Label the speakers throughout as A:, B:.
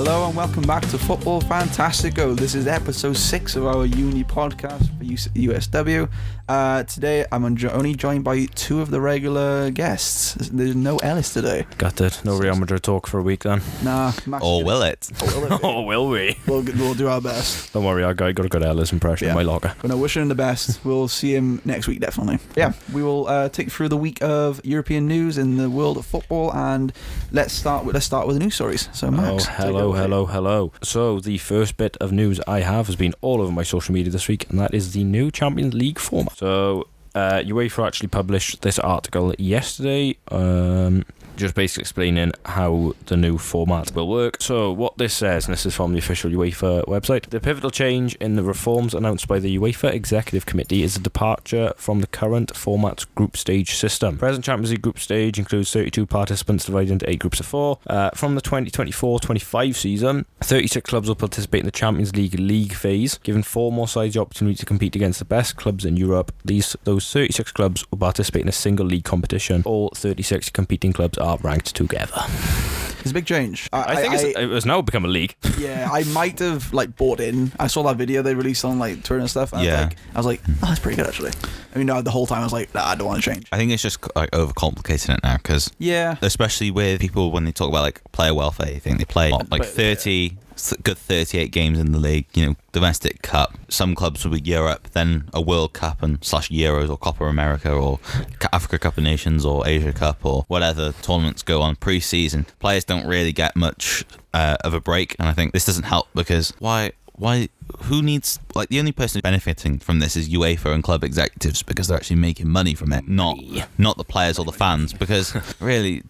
A: Hello and welcome back to Football Fantastico. This is episode 6 of our uni podcast for USW. Today I'm only joined by 2 of the regular guests. There's no Ellis today.
B: Got it. No Real Madrid talk for a week then.
A: Nah.
C: Or will it?
B: Or will we?
A: We'll do our best.
B: Don't worry, I got a good Ellis impression in my locker.
A: We're going to wish him the best. We'll see him next week, definitely. Yeah, we will take you through the week of European news in the world of football, and let's start with the news stories. So Max,
B: hello. So the first bit of news I have has been all over my social media this week, and that is the new Champions League format. So UEFA actually published this article yesterday, just basically explaining how the new format will work. So what this says, and this is from the official UEFA website, the pivotal change in the reforms announced by the UEFA Executive Committee is a departure from the current format group stage system. Present Champions League group stage includes 32 participants divided into 8 groups of 4. From the 2024-25 season, 36 clubs will participate in the Champions League phase, giving 4 more sides the opportunity to compete against the best clubs in Europe. Those 36 clubs will participate in a single league competition. All 36 competing clubs are ranked together.
A: It's a big change.
B: I think it has now become a league.
A: Yeah, I might have bought in. I saw that video they released on Twitter and stuff. And I was like, oh, that's pretty good actually. I mean, the whole time I was like, nah, I don't want to change.
C: I think it's just overcomplicating it now, because especially with people when they talk about player welfare, you think they play 38 games in the league, domestic cup. Some clubs will be Europe, then a World Cup and / Euros or Copa America or Africa Cup of Nations or Asia Cup or whatever tournaments go on pre-season. Players don't really get much of a break, and I think this doesn't help, because who needs, the only person benefiting from this is UEFA and club executives, because they're actually making money from it, not the players or the fans. Because really,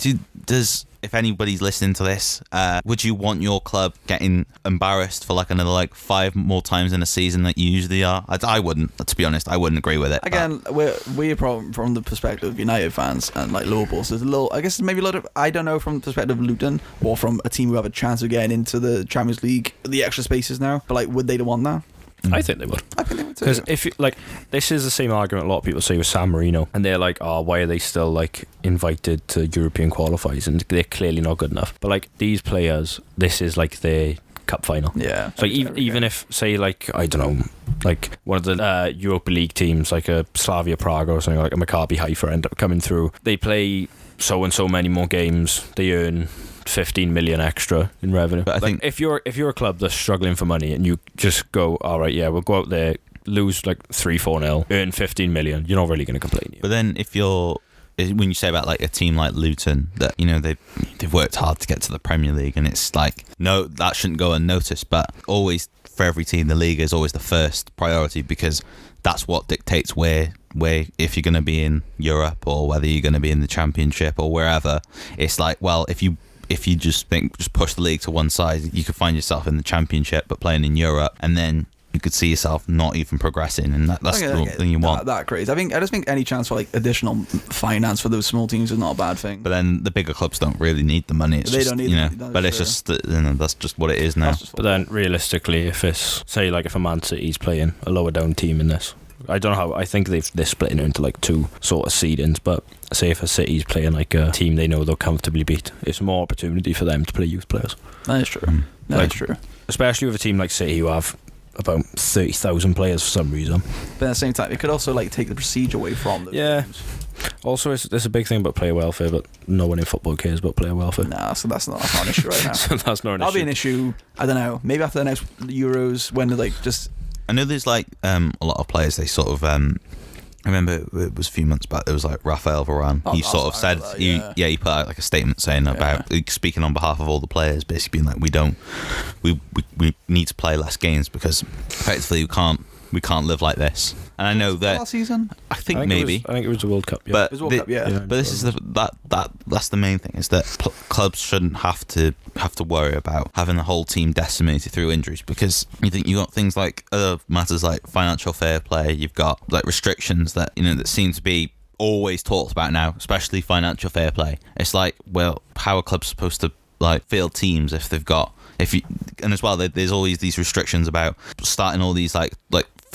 C: if anybody's listening to this, would you want your club getting embarrassed for another 5 more times in a season that you usually are? I wouldn't, to be honest. I wouldn't agree with it.
A: Again, we're from the perspective of United fans and Liverpool, so there's a little, I guess maybe a lot of, I don't know, from the perspective of Luton or from a team who have a chance of getting into the Champions League, the extra spaces now, but would they want that?
B: I think they would.
A: I think they would too.
B: Because if this is the same argument a lot of people say with San Marino, and they're like, oh, why are they still invited to European qualifiers, and they're clearly not good enough. But these players, this is their cup final.
A: Yeah.
B: So even if, say, I don't know, one of the Europa League teams, like a Slavia Prague or something, like a Maccabi Haifa, end up coming through, they play so and so many more games, they earn 15 million extra in revenue. But I think if you're a club that's struggling for money and you just go, all right, yeah, we'll go out there, lose 3-4-0, earn 15 million, you're not really going to complain.
C: But then when you say about a team like Luton, that they've worked hard to get to the Premier League, and it's no, that shouldn't go unnoticed. But always, for every team, the league is always the first priority, because that's what dictates where if you're going to be in Europe or whether you're going to be in the Championship or wherever. It's if you just push the league to one side, you could find yourself in the Championship but playing in Europe, and then you could see yourself not even progressing, and that's the thing you want.
A: That crazy. I just think any chance for additional finance for those small teams is not a bad thing.
C: But then the bigger clubs don't really need the money.
A: They don't need it.
C: But it's just that's just what it is now.
B: But then realistically, if it's if a Man City's playing a lower down team in this, I don't know how. I think they're splitting it into 2 sort of seedings, but say if a City's playing a team they know they'll comfortably beat, it's more opportunity for them to play youth players.
A: That is true. That is true. Especially
B: with a team like City who have about 30,000 players for some reason.
A: But at the same time, it could also take the procedure away from them.
B: Yeah. Games. Also, there's a big thing about player welfare, but no one in football cares about player welfare.
A: Nah, so that's not an issue right now.
B: So that's not an issue.
A: That'll be an issue, I don't know, maybe after the next Euros, when just...
C: I know there's a lot of players, they sort of I remember it was a few months back, there was Rafael Varane. He sort of said he put out a statement saying about speaking on behalf of all the players, basically being we need to play less games, because effectively we can't live like this. And I know that
A: last season,
C: I think maybe
B: it was the World Cup. Yeah.
A: But it was World Cup,
C: but this is that's the main thing, is that clubs shouldn't have to worry about having the whole team decimated through injuries, because you got things like other matters like financial fair play. You've got restrictions that that seem to be always talked about now, especially financial fair play. It's well, how are clubs supposed to field teams if they've got and as well there's always these restrictions about starting all these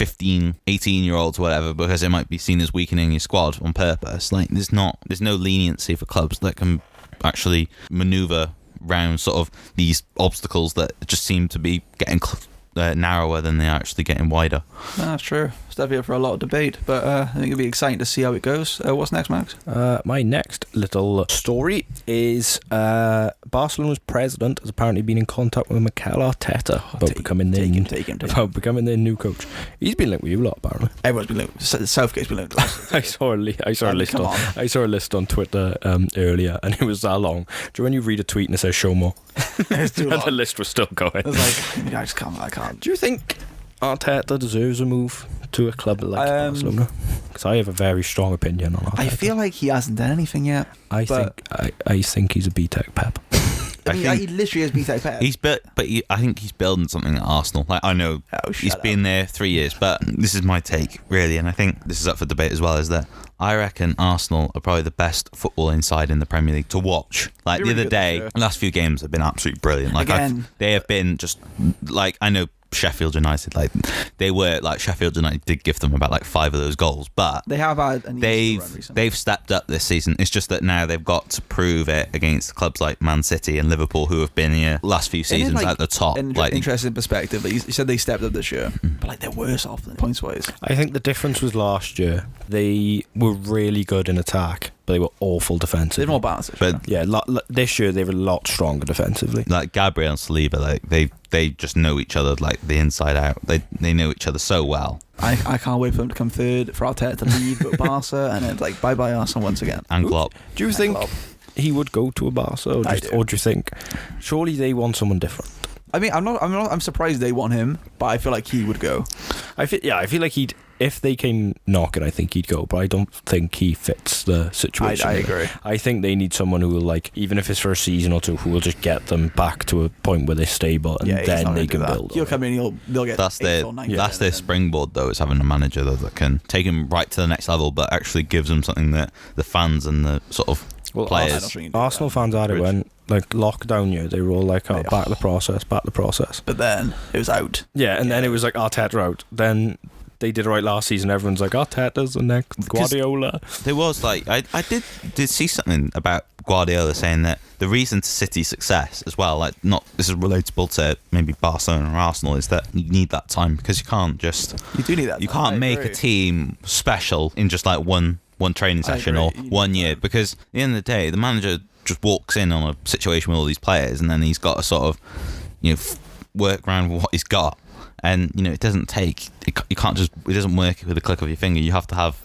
C: 15, 18-year-olds or whatever, because it might be seen as weakening your squad on purpose. There's no leniency for clubs that can actually maneuver round sort of these obstacles that just seem to be getting narrower than they're actually getting wider.
A: That's true. It's definitely up for a lot of debate, but I think it'll be exciting to see how it goes. What's next, Max?
B: My next little story is Barcelona's president has apparently been in contact with Mikel Arteta about becoming their new coach. He's been linked with you a lot, apparently.
A: Everyone's been linked. Southgate's been linked.
B: I saw a list on Twitter earlier, and it was that long. Do you know when you read a tweet and it says show more?
A: It's too long.
B: The list was still going.
A: I was like, I just can't. I can't.
B: Do you think Arteta deserves a move to a club like Barcelona? Because I have a very strong opinion on Arteta.
A: I feel like he hasn't done anything yet.
B: I think he's a B-Tech Pep.
A: He literally is B-Tech Pep.
C: I think he's building something at Arsenal. Like, I know he's been there 3 years, but this is my take, really, and I think this is up for debate as well, is that I reckon Arsenal are probably the best football inside in the Premier League to watch. Like, the other day, the last few games have been absolutely brilliant. Like, they have been just, like, I know Sheffield United, like, they were, like, Sheffield United did give them about, like, 5 of those goals, but
A: they have had
C: they've stepped up this season. It's just that now they've got to prove it against clubs like Man City and Liverpool, who have been here last few seasons at the top.
A: Interesting perspective. Like, you said they stepped up this year, but like they're worse off than points wise.
B: I think the difference was last year they were really good in attack, but they were awful defensively.
A: They're more balanced.
B: But this year they were a lot stronger defensively.
C: Like Gabriel and Saliba, like they just know each other like the inside out. They know each other so well.
A: I can't wait for them to come third, for Arteta to leave, go to Barca, and then like bye Arsenal once again.
C: And Klopp.
B: Do you think he would go to a Barca, or do you think surely they want someone different?
A: I mean, I'm surprised they want him, but I feel like he would go.
B: I feel like if they came knocking, I think he'd go, but I don't think he fits the situation.
A: I agree.
B: I think they need someone who will, like, even if it's for a season or two, who will just get them back to a point where they're stable, and then they can build.
A: He'll come in, they'll get
C: that's their springboard, though, is having a manager that can take him right to the next level, but actually gives them something that the fans and the sort of players.
B: Arsenal fans had it when, like, lockdown year, they were all like, back the process.
A: But then it was out.
B: Yeah, and then it was like Arteta out. Then they did it right last season. Everyone's like, Arteta's the next Guardiola.
C: There was like I did see something about Guardiola saying that the reason to City's success as well, like, not this is relatable to maybe Barcelona or Arsenal, is that you need that time, because you do need that. You can't make a team special in just like one training session or 1 year, because at the end of the day, the manager just walks in on a situation with all these players, and then he's got to sort of, work around with what he's got. And it doesn't take. You can't just. It doesn't work with a click of your finger. You have to have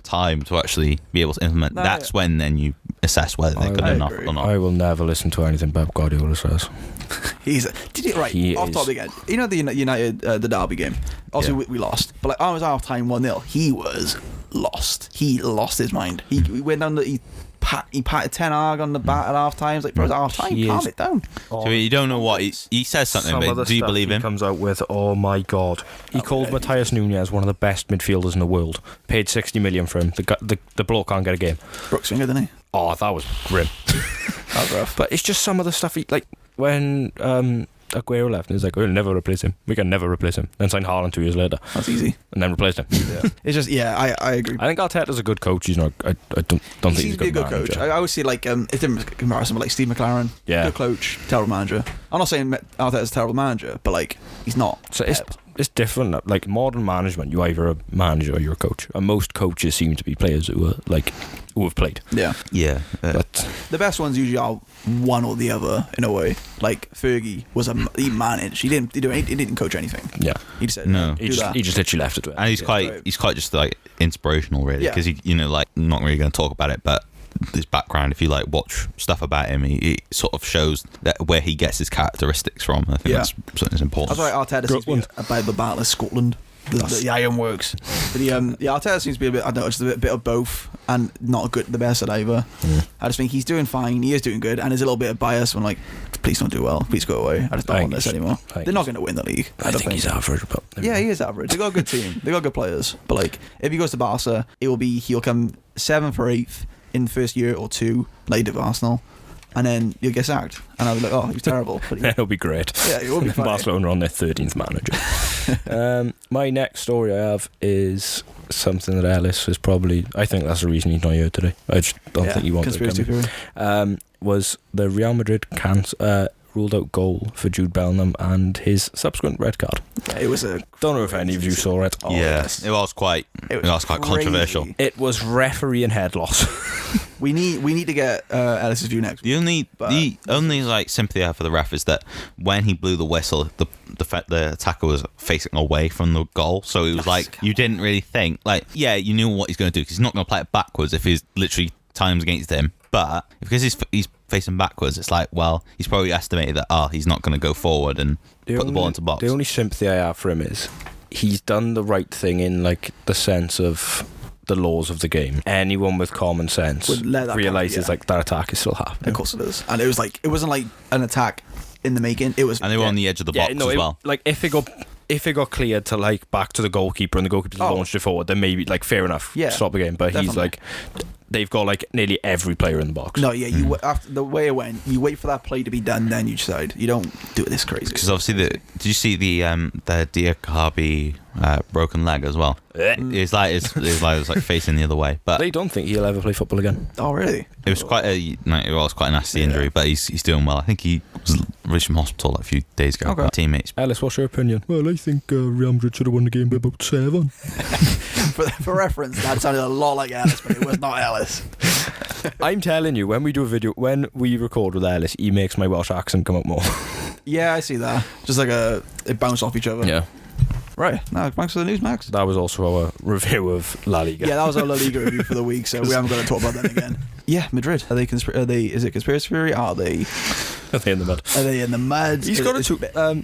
C: time to actually be able to implement. That's when then you assess whether they're good enough or not.
B: I will never listen to anything Pep Guardiola says.
A: Off topic again. The United the Derby game. Obviously we lost, but like I was half time 1-0. He was lost. He lost his mind. He went down he patted Ten Hag on the bat at half time. Like, bro, it's half time, calm it down.
C: So you don't know what he says something, but do you believe him?
B: He comes out with, oh my god, he called Matthias Nunez one of the best midfielders in the world. Paid 60 million for him. The bloke can't get a game.
A: Brooks finger, didn't he?
B: Oh, that was grim.
A: That was rough.
B: But it's just some of the stuff like when Aguero left, and he's like, we'll never replace him. We can never replace him. Then signed Haaland 2 years later.
A: That's easy.
B: And then replaced him.
A: Yeah. It's just, I agree.
B: I think Arteta's a good coach. He's not. I don't think he's a good coach.
A: I always see like it's different comparison, but like Steve McLaren, good coach, terrible manager. I'm not saying Arteta's a terrible manager, but like he's not.
B: So it's different. Like modern management, you either a manager or you're a coach. And most coaches seem to be players who have played.
C: Yeah.
B: But
A: the best ones usually are one or the other in a way. Like Fergie he managed. He didn't coach anything.
B: Yeah.
A: He said
C: no.
B: He just literally left it to it.
C: And he's quite just like inspirational, really, because he like, I'm not really going to talk about it, but his background, if you like watch stuff about him, he sort of shows that where he gets his characteristics from. I think that's something that's important.
A: That's why Arteta seems to be about the battle of Scotland. The ironworks. But Arteta seems to be a bit, I don't know, just a bit of both, and not good the best at either. I just think he's doing fine, he is doing good, and there's a little bit of bias when like, please don't do well, please go away, I just don't want this anymore. They're not going to win the league.
B: I think he's average, but
A: he is average. They've got a good team, they've got good players, but like, if he goes to Barca, he'll come 7th or 8th in the first year or two, like he did with Arsenal, and then you'll get sacked. And I'll be like, oh, he's terrible. But
B: it'll be great.
A: Yeah, it will be fine.
B: Barcelona are on their 13th manager. My next story I have is something that Ellis is probably. I think that's the reason he's not here today. I just don't think he wanted to
A: conspiracy
B: come.
A: theory.
B: Was the Real Madrid ruled out goal for Jude Bellingham and his subsequent red card.
A: Yeah, it was a.
B: Don't know if any of you saw it.
C: Oh, it was quite controversial.
B: It was referee and head loss.
A: We need to get Ellis's view next.
C: The only like sympathy I have for the ref is that when he blew the whistle, the attacker was facing away from the goal, so it was like you didn't really think you knew what he's going to do because he's not going to play it backwards if he's literally times against him. But because he's facing backwards, it's like, well, he's probably estimated that he's not going to go forward and put the ball into the box.
B: The only sympathy I have for him is he's done the right thing in like the sense of the laws of the game. Anyone with common sense realizes like that attack is still happening.
A: Of course it is, and it wasn't like an attack in the making. It was,
C: and they were on the edge of the box as well.
B: Like if it got cleared to like back to the goalkeeper and the goalkeeper launched it forward, then maybe like fair enough, stop the game. But definitely. He's like, they've got like nearly every player in the box.
A: No, yeah, after the way it went, you wait for that play to be done, then you decide. You don't do it this crazy.
C: Because obviously, did you see the Diakabi broken leg as well? His leg was like facing the other way. But
B: they don't think he'll ever play football again.
A: Oh, really?
C: It was quite a nasty injury, but he's doing well. I think he was released from hospital a few days ago. Okay. Teammates.
B: Ellis, what's your opinion? Well, I think Real Madrid should have won the game by about 7.
A: for reference, that sounded a lot like Ellis, but it was not Ellis.
B: I'm telling you, when we record with Ellis, he makes my Welsh accent come out more.
A: Yeah, I see that. Just like it bounced off each other.
B: Yeah.
A: Right, now thanks for the news, Max.
B: That was also our review of La Liga.
A: Yeah, that was our La Liga review for the week, so we haven't got to talk about them again. Yeah, Madrid. Is it conspiracy theory? Are they
B: in the mud?
A: Are they in the mud?
B: He's got a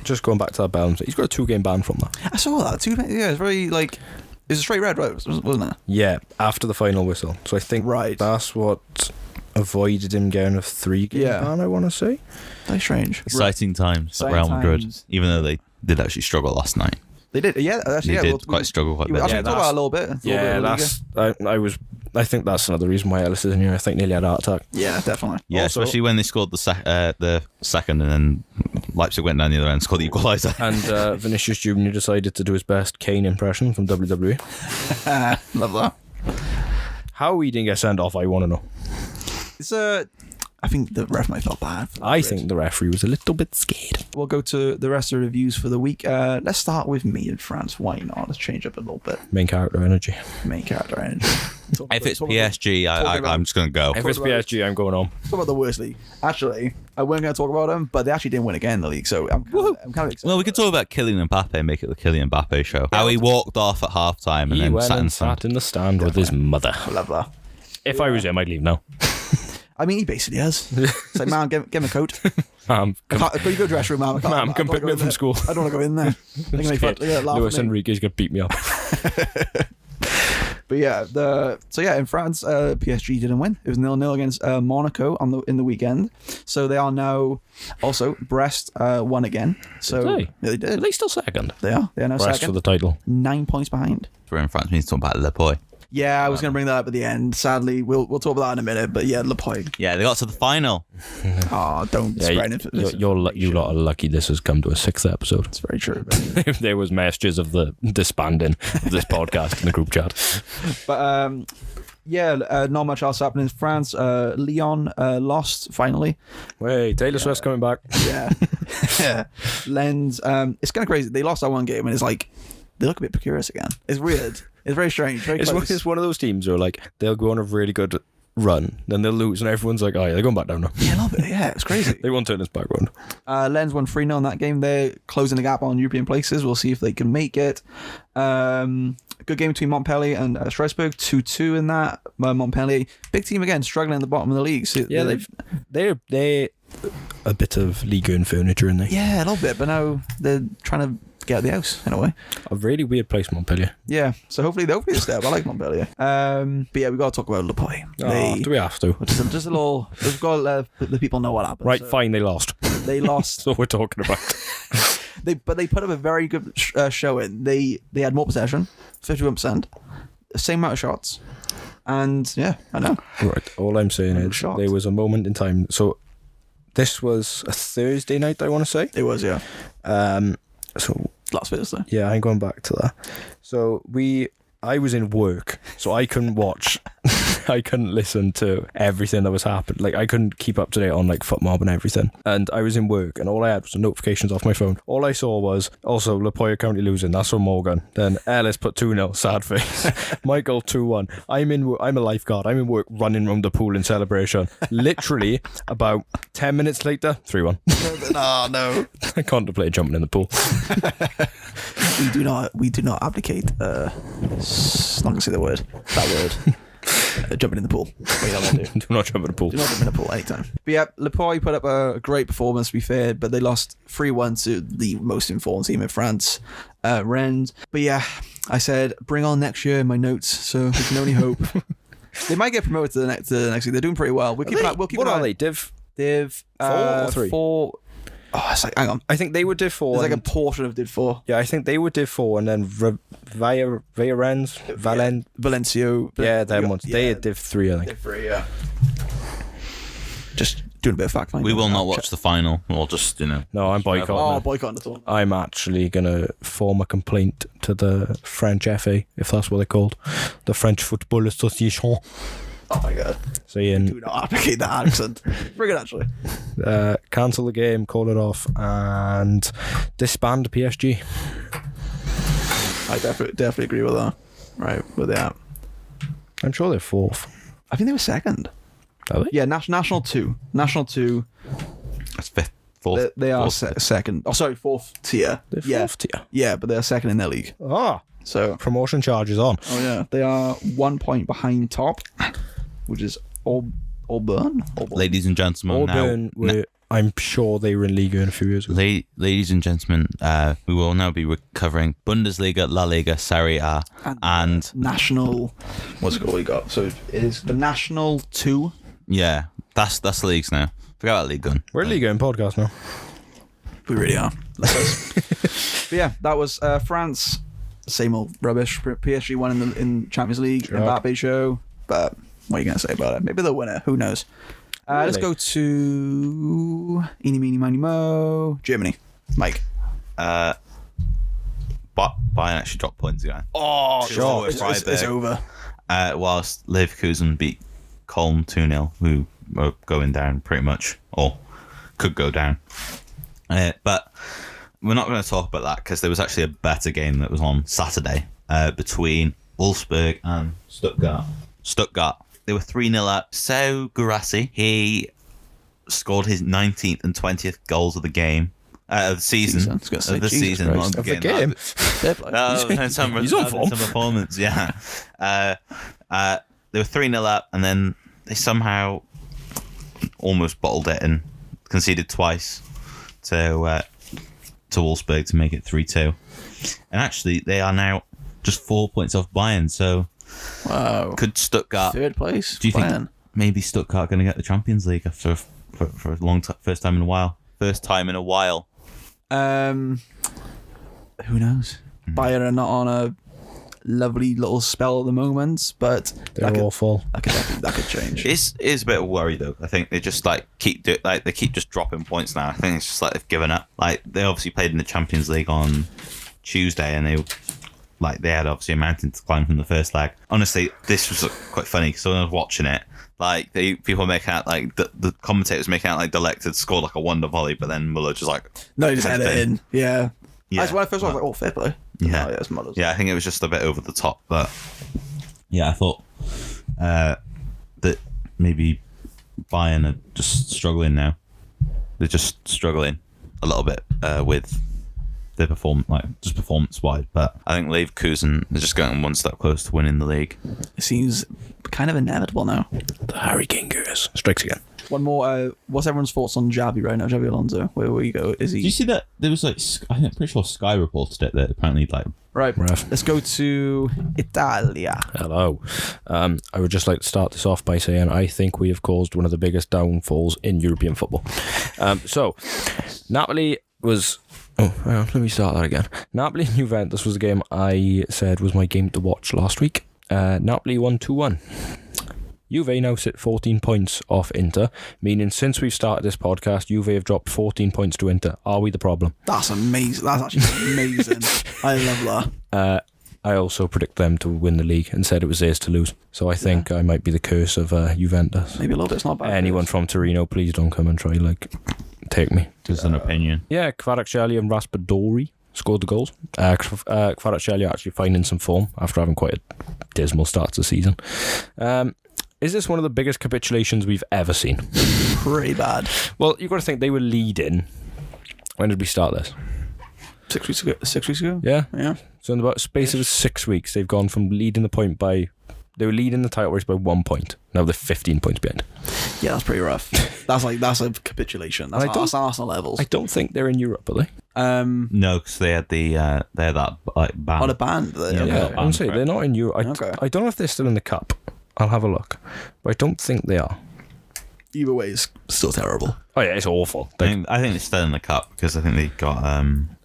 B: just going back to that balance, he's got a 2-game ban from that.
A: I saw that. Yeah, it's very like. It's a straight red, right? Wasn't it?
B: Yeah, after the final whistle. So I think that's what avoided him getting a 3-game ban, I want to say.
A: Very strange.
C: Exciting times at Real Madrid, even though they did actually struggle last night.
A: They did, yeah. Actually,
C: they did quite struggle quite a bit.
A: Actually, talk about a little bit.
B: I think that's another reason why Ellis isn't here. I think nearly had a heart attack.
A: Yeah, definitely.
C: Yeah, also, especially when they scored the second, and then Leipzig went down the other end and scored the equaliser.
B: And Vinicius Jr. decided to do his best Kane impression from WWE.
A: Love that.
B: How he didn't get sent off, I want to know.
A: It's I think the ref might felt bad.
B: I think the referee was a little bit scared.
A: We'll go to the rest of the reviews for the week. Let's start with me in France. Why not? Let's change up a little bit.
B: Main character energy.
C: If it's PSG, I'm just going to go.
B: If it's PSG, I'm going on.
A: Talk about the worst league. Actually, I wasn't going to talk about them, but they actually didn't win again in the league, so I'm kind of excited.
C: Well, we could talk about Kylian Mbappe and make it the Kylian Mbappe show. How he walked off at half-time and then sat in
B: the stand with his mother.
A: I love that.
B: If I was him, I'd leave now.
A: I mean, he basically has. It's like, man, give him a coat.
B: Can
A: you go to the dressing room,
B: Ma'am, come pick me up from school.
A: I don't want to go in there.
B: Luis Enrique's going to beat me up.
A: But yeah, in France, PSG didn't win. It was 0-0 against Monaco in the weekend. So they are now also Brest won again. So
B: did they?
A: Yeah, they did.
B: Are they still second?
A: They are. They are now
B: Brest
A: second
B: for the title.
A: 9 points behind.
C: We're in France. We need to talk about Le Puy.
A: Yeah, I was going to bring that up at the end. Sadly, we'll talk about that in a minute. But yeah, Le Puy.
C: Yeah, they got to the final.
A: Oh, don't spread it.
B: You lot are lucky this has come to a 6th episode.
A: It's very true.
B: If there was messages of the disbanding of this podcast in the group chat.
A: But not much else happened in France. Lyon lost finally.
B: Wait, Taylor Swift's coming back.
A: Yeah. Lens. It's kind of crazy. They lost that one game, and it's like they look a bit precarious again. It's weird. It's very strange.
B: It's one of those teams where like they'll go on a really good run, then they'll lose, and everyone's like, "Oh, yeah, they're going back down now."
A: Yeah, a little bit. Yeah, it's crazy.
B: They won't turn this back round.
A: Lens won 3-0 in that game. They're closing the gap on European places. We'll see if they can make it. Good game between Montpellier and Strasbourg. 2-2 in that. Montpellier, big team again, struggling at the bottom of the league. So
B: yeah, they're a bit of Ligue 1 furniture in there.
A: Yeah, a little bit, but now they're trying to get out of the house in a way.
B: A really weird place, Montpellier.
A: Yeah, so hopefully they'll be a step. I like Montpellier. But yeah, we got to talk about Le Puy.
B: Do we have to?
A: Just a little. We've got to let the people know what happened.
B: Right, fine. They lost.
A: They lost.
B: That's what we're talking about.
A: But they put up a very good showing. They had more possession, 51%, the same amount of shots, and yeah, I know.
B: Right. All I'm saying is there was a moment in time. So this was a Thursday night, I want to say.
A: It was, yeah.
B: So
A: last Thursday.
B: Yeah, I'm going back to that. So I was in work, so I couldn't watch. I couldn't listen to everything that was happening. Like, I couldn't keep up to date on like FootMob and everything. And I was in work, and all I had was the notifications off my phone. All I saw was also La Poya currently losing. That's from Morgan. Then Ellis put 2-0. Sad face. Michael 2-1. I'm a lifeguard. I'm in work, running around the pool in celebration. Literally about 10 minutes later, 3-1.
A: Oh no!
B: I contemplate jumping in the pool.
A: We do not abdicate. Not gonna say the word. That word. Jumping in the pool. Wait, I won't do.
B: Do not jump in the pool.
A: Do not jump in the pool anytime. But yeah, Le Puy put up a great performance, to be fair, but they lost 3-1 to the most informed team in France, Rennes. But yeah, I said, bring on next year in my notes, so we can only hope. They might get promoted to the next league. They're doing pretty well. We'll keep
B: what are they? Div
A: 4
B: or 3?
A: 4. Oh, it's like, hang on.
B: I think they were Div 4.
A: There's like a portion of Div 4.
B: Yeah, I think they were Div 4, and then Vallencio.
A: Valencio.
B: Yeah, them ones. They had Div 3, I think.
A: Div 3, yeah. Just doing a bit of fact finding.
C: We will not watch the final. We'll just,
B: No, I'm boycotting.
A: Oh, boycotting the tournament.
B: I'm actually going to form a complaint to the French FA, if that's what they're called. The French Football Association.
A: Oh my god.
B: Saying,
A: do not applicate that accent. Bring it actually.
B: Cancel the game, call it off, and disband PSG.
A: I definitely agree with that. Right, where they at?
B: I'm sure they're 4th.
A: I think they were 2nd.
B: Are they?
A: Yeah, National 2. National 2.
C: that's 5th, 4th.
A: They are
C: 4th.
A: 2nd. Oh, sorry, 4th tier.
B: They're 4th tier.
A: Yeah, but they're 2nd in their league.
B: Ah,
A: So,
B: promotion charges on.
A: oh yeah, they are 1 point behind top, which is Auburn.
C: Ladies and gentlemen,
B: Auburn I'm sure they were in Liga in a few years ago.
C: ladies and gentlemen, we will now be covering Bundesliga, La Liga, Serie A, and
A: National. What's it called? We got so it is the National 2.
C: yeah, that's the leagues now. Forget about League Gun.
B: We're in Liga in podcast now.
A: We really are. But yeah, that was France. Same old rubbish. PSG won in Champions League.
B: Sure.
A: Mbappe show. But what are you going to say about it? Maybe they'll win it. Who knows?
B: Really?
A: Let's go to Eeny, Meeny, Miny, Mo. Germany. Mike.
C: But Bayern actually dropped points again.
A: Oh,
C: sure.
A: It's over.
C: Whilst Leverkusen beat Köln 2-0, who were going down pretty much, or could go down. But we're not going to talk about that because there was actually a better game that was on Saturday between Wolfsburg and Stuttgart. They were 3-0 up. So Guirassy, he scored his 19th and 20th goals of the game. Of the season.
A: I was gonna say,
C: Of the
A: Jesus
C: season.
A: Christ.
C: not
B: Of the
C: game.
B: game. He's on form.
C: Some performance, yeah. They were 3-0 up, and then they somehow almost bottled it and conceded twice to Wolfsburg to make it 3-2. And actually, they are now just 4 points off Bayern, so
A: Wow.
C: could Stuttgart...
A: Third place.
C: Do you
A: Bayern.
C: think maybe Stuttgart going to get the Champions League after for a long time, first time in a while? First time in a while.
A: Who knows? Bayern are not on a lovely little spell at the moment, but
B: They're awful.
A: that could change.
C: It is a bit of a worry though. I think they just keep just dropping points now. I think it's just like they've given up. Like they obviously played in the Champions League on Tuesday, and they had obviously a mountain to climb from the first leg. Honestly, this was quite funny because when I was watching it, like people making out like the commentators making out like De Ligt had scored like a wonder volley, but then Muller just like
A: No, he just had it in. Yeah.
C: Yeah.
A: When I first saw it, I was like, oh, fair play.
C: Yeah.
A: Oh, yeah, it's Muller's.
C: Yeah, I think it was just a bit over the top, but yeah, I thought that maybe Bayern are just struggling now. They're just struggling a little bit with their performance-wise, but I think Leverkusen is just getting one step close to winning the league.
A: It seems kind of inevitable now.
B: The Hurricane Goose strikes again.
A: One more. What's everyone's thoughts on Xavi right now? Xavi Alonso. Where you go? Is he?
C: Did you see that? There was I'm pretty sure Sky reported it that apparently
A: Right.
B: Ref.
A: Let's go to Italia.
B: Hello. I would just like to start this off by saying I think we have caused one of the biggest downfalls in European football. So, Napoli was... Oh, hang on, let me start that again. Napoli and Juventus was the game I said was my game to watch last week. Napoli won 2-1. Juve now sit 14 points off Inter, meaning since we've started this podcast, Juve have dropped 14 points to Inter. Are we the problem?
A: That's amazing. That's actually amazing. I love that.
B: I also predict them to win the league and said it was theirs to lose. So I think I might be the curse of Juventus.
A: Maybe a little bit. It's not bad.
B: Anyone from Torino, please don't come and try take me.
C: Just an opinion.
B: Yeah, Kvaratskhelia and Raspadori scored the goals. Kvaratskhelia actually finding some form after having quite a dismal start to the season. Is this one of the biggest capitulations we've ever seen?
A: Pretty bad.
B: Well, you've got to think they were leading. When did we start this?
A: 6 weeks ago. 6 weeks ago?
B: Yeah.
A: Yeah.
B: So in about space of 6 weeks, they've gone from leading the point by... They were leading the title race by 1 point. Now they're 15 points behind.
A: Yeah, that's pretty rough. That's a capitulation. That's Arsenal levels.
B: I don't think they're in Europe, are they?
C: No, because they had that ban.
A: On a band.
B: Yeah, I'm saying they're not in Europe. I don't know if they're still in the cup. I'll have a look. But I don't think they are.
A: Either way, it's still terrible.
B: Oh yeah, it's awful.
C: I think they're still in the cup because I think they got.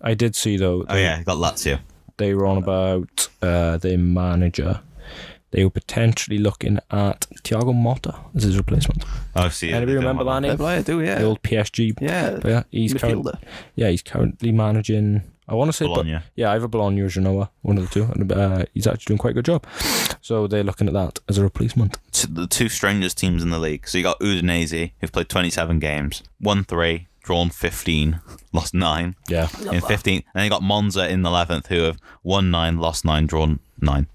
B: I did see though.
C: They got Lazio.
B: They were on about their manager. They were potentially looking at Thiago Motta as his replacement.
C: Oh, see.
B: Anybody remember that name?
A: I do, yeah.
B: The old PSG.
A: Yeah.
B: But yeah, he's currently managing. I want to say
C: Bologna.
B: Either Bologna or Genoa, one of the two. And he's actually doing quite a good job. So they're looking at that as a replacement.
C: The two strangest teams in the league. So you got Udinese, who've played 27 games, won 3, drawn 15, lost 9.
B: Yeah.
C: In 15. And then you got Monza in 11th, who have won 9, lost 9, drawn 9.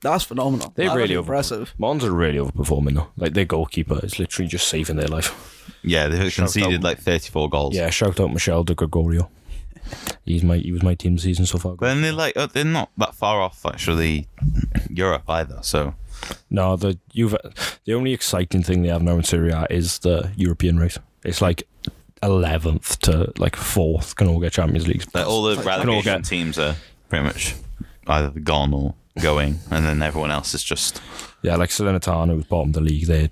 A: That's phenomenal.
B: They're really
A: impressive.
B: Monza are really overperforming though. Like their goalkeeper is literally just saving their life.
C: Yeah, they've conceded 34 goals.
B: Yeah, shout out Michel De Gregorio. He was my team season so far.
C: But then they're not that far off actually Europe either. So
B: no, the only exciting thing they have now in Serie A is the European race. It's like 11th to 4th can all get Champions League.
C: All the relegation teams are pretty much either gone or going, and then everyone else is just
B: like Salernitana, who's bottom of the league.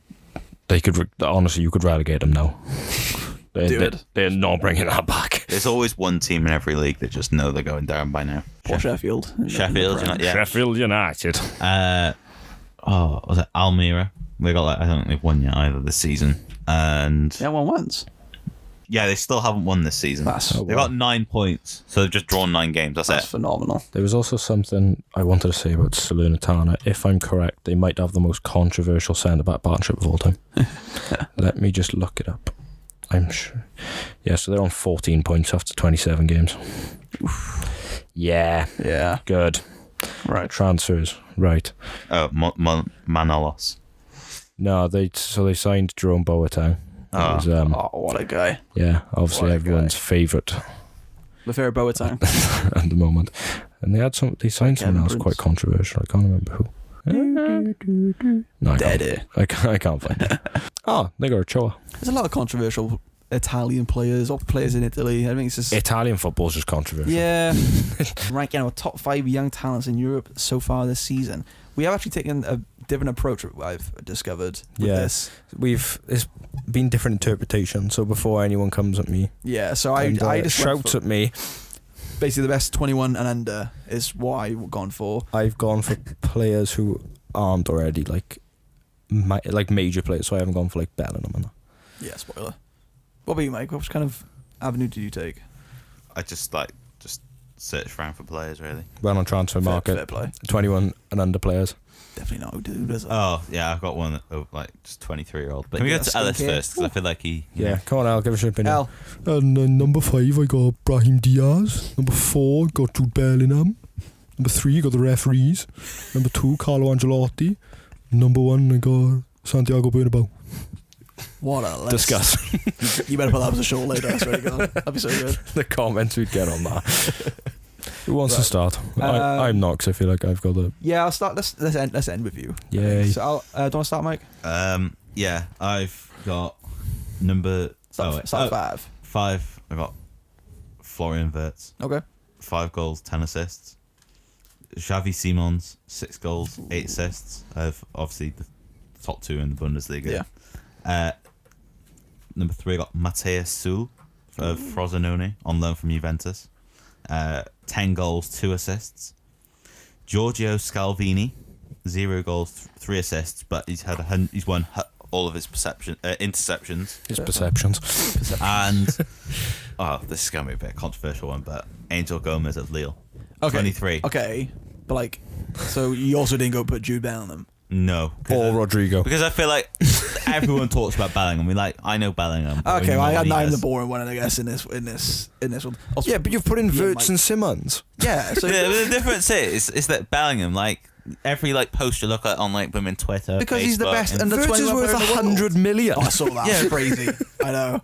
B: They could honestly, you could relegate them now. They're not bringing that back.
C: There's always one team in every league that just know they're going down by now.
A: Sheffield.
B: Sheffield United.
C: Was it Almira? They got I don't think they've won yet either this season. And
A: won once.
C: Yeah, they still haven't won this season. They've got 9 points, so they've just drawn 9 games. That's it.
A: Phenomenal.
B: There was also something I wanted to say about Salernitana. If I'm correct, they might have the most controversial centre-back partnership of all time. Let me just look it up. I'm sure. Yeah, so they're on 14 points after 27 games. Oof. Yeah. Good.
A: Right.
B: Transfers. Right.
C: Oh, Manolos.
B: No, they signed Jerome Boateng.
A: What a guy.
B: Yeah, obviously everyone's favourite.
A: The favorite Boateng.
B: At the moment. And they signed someone else quite controversial. I can't remember who. No, I can't find it. They got Ochoa.
A: There's a lot of controversial Italian players or players in Italy. I think it's just
B: Italian football's just controversial.
A: Yeah. Ranking our top 5 young talents in Europe so far this season. We have actually taken a different approach, I've discovered with this.
B: It's been different interpretations, so before anyone comes at me.
A: Yeah, so I just
B: shouts at me.
A: Basically the best 21 and under is what I've gone for.
B: I've gone for players who aren't already major players, so I haven't gone for Bellingham and that.
A: Yeah, spoiler. What about you, Mike? What kind of avenue did you take?
C: I just search around for players, really.
B: Went on transfer market.
A: Fair play.
B: 21 and under players.
A: Definitely not who does it.
C: Oh, yeah, I've got one just 23-year-old. But can we go to Ellis first? Because I feel like he...
B: Yeah, come on, Al, give us your opinion.
A: Al.
D: And number 5, I got Brahim Diaz. Number 4, got Jude Bellingham. Number 3, got the referees. Number 2, Carlo Ancelotti. Number 1, I got Santiago Bernabeu.
A: What a list.
B: Discuss.
A: You better put that as a show later. That's really good. That'd be so good.
B: The comments we'd get on that. Who wants to start? I'm not, because I feel like I've got the...
A: Yeah, I'll start. Let's end with you.
B: Yay.
A: So do you want to start, Mike?
C: Yeah, I've got number...
A: Start 5.
C: 5, I got Florian Wirtz.
A: Okay.
C: 5 goals, 10 assists. Xavi Simons, 6 goals, 8 assists. Obviously the top 2 in the Bundesliga.
A: Yeah.
C: Number 3, I got Matheus Sul of Frosinone on loan from Juventus. 10 goals, 2 assists. Giorgio Scalvini, 0 goals, 3 assists, but he's won all of his interceptions.
B: His perceptions.
C: And this is going to be a bit controversial one, but Angel Gomez of Lille, 23.
A: Okay. But like, so you also didn't go put Jude Bellingham.
C: No.
B: Or Rodrigo.
C: Because I feel like everyone talks about Bellingham. I know Bellingham. but
A: Okay, well, I'm
C: nobody
A: the
C: does.
A: boring one, I guess, in this one. Also,
D: Yeah, but you've put in
A: Yeah,
D: Wirtz
A: Mike.
D: and Simmons.
A: yeah. So
C: Yeah, but the difference is that Bellingham, like every like post you look at on like women Twitter,
A: Because he's the
C: Facebook,
A: best
C: and-
A: and the
D: Wirtz is
A: 21
D: worth
A: player in the world.
D: 100 million.
A: Oh, I saw that.
C: Yeah.
A: It's crazy. I know.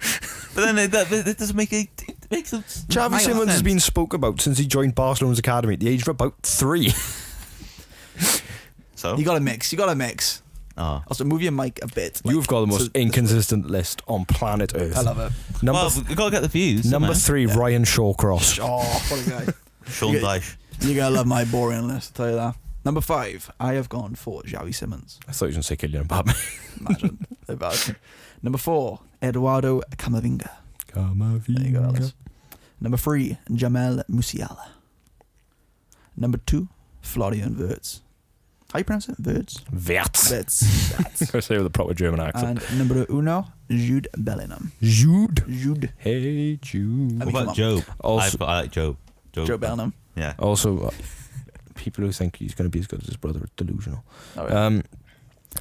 C: But then it doesn't make it makes them.
D: Xavi Simmons has been spoke about since he joined Barcelona's academy at the age of about 3.
C: So
A: You got to mix.
C: oh.
A: Also, move your mic a bit. like,
B: You've got the most
A: so-
B: inconsistent list on planet Earth.
A: I love it.
B: Number
C: Well, we gotta get the views.
B: number
C: man.
B: 3, Ryan Shawcross.
A: Oh, what a guy.
C: Sean
A: you-
C: Dyche.
A: You're going to love my boring list, I'll tell you that. Number 5, I have gone for Xavi Simmons.
B: I thought you were going to say Kylian Mbappe.
A: Imagine. Imagine. Number 4, Eduardo Camavinga. There you go, Alex. Number 3, Jamel Musiala. Number 2, Florian Wirtz. How you pronounce it? Wirtz?
B: Wirtz.
A: Wirtz.
B: I say it with a proper German accent.
A: And number 1, Jude Bellingham.
B: Jude.
A: Jude.
B: Hey, Jude.
A: I
C: What
A: mean, come
C: about
A: on.
C: Job?
B: Also,
C: I like Job.
A: Joe Bellingham.
C: Yeah.
B: also people who think he's going to be as good as his brother are delusional.
A: Oh, yeah.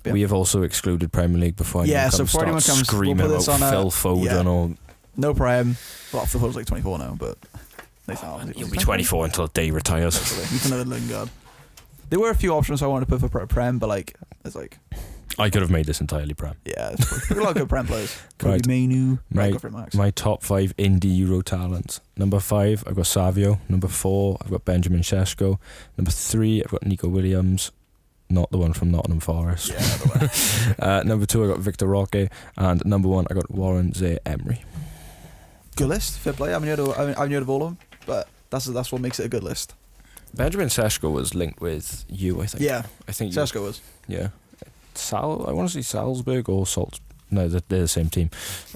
A: Yeah.
B: We have also excluded Premier League before
A: Yeah,
B: anyone
A: so
B: comes,
A: before anyone
B: starts
A: comes, we'll
B: screaming
A: put
B: about
A: this on a-
B: Phil Foden
A: yeah.
B: or
A: No Prem. Well, Phil Foden's like 24 now, but they sound.
B: he'll be 24 until the day he retires.
A: He's another Lingard. There were a few options I wanted to put for Prem, but like, it's like,
B: I could have made this entirely Prem.
A: yeah, there's a lot of good Prem players. Kobe
B: Right.
A: Mainu.
B: My-
A: Go for it, Max.
B: My top 5 indie Euro talents. Number 5, I've got Savio. Number 4, I've got Benjamin Sesko. Number 3, I've got Nico Williams. Not the one from Nottingham Forest.
A: Yeah, the way.
B: Number 2, I got Victor Roque. And number 1, I got Warren Zaire-Emery.
A: Good list. Fair play. I haven't heard of all of them, but that's what makes it a good list.
B: Benjamin Sesko was linked with you, I think.
A: Yeah,
B: I think you,
A: Sesko was.
B: yeah. I want to see Salzburg or Salt. No, they're the same team.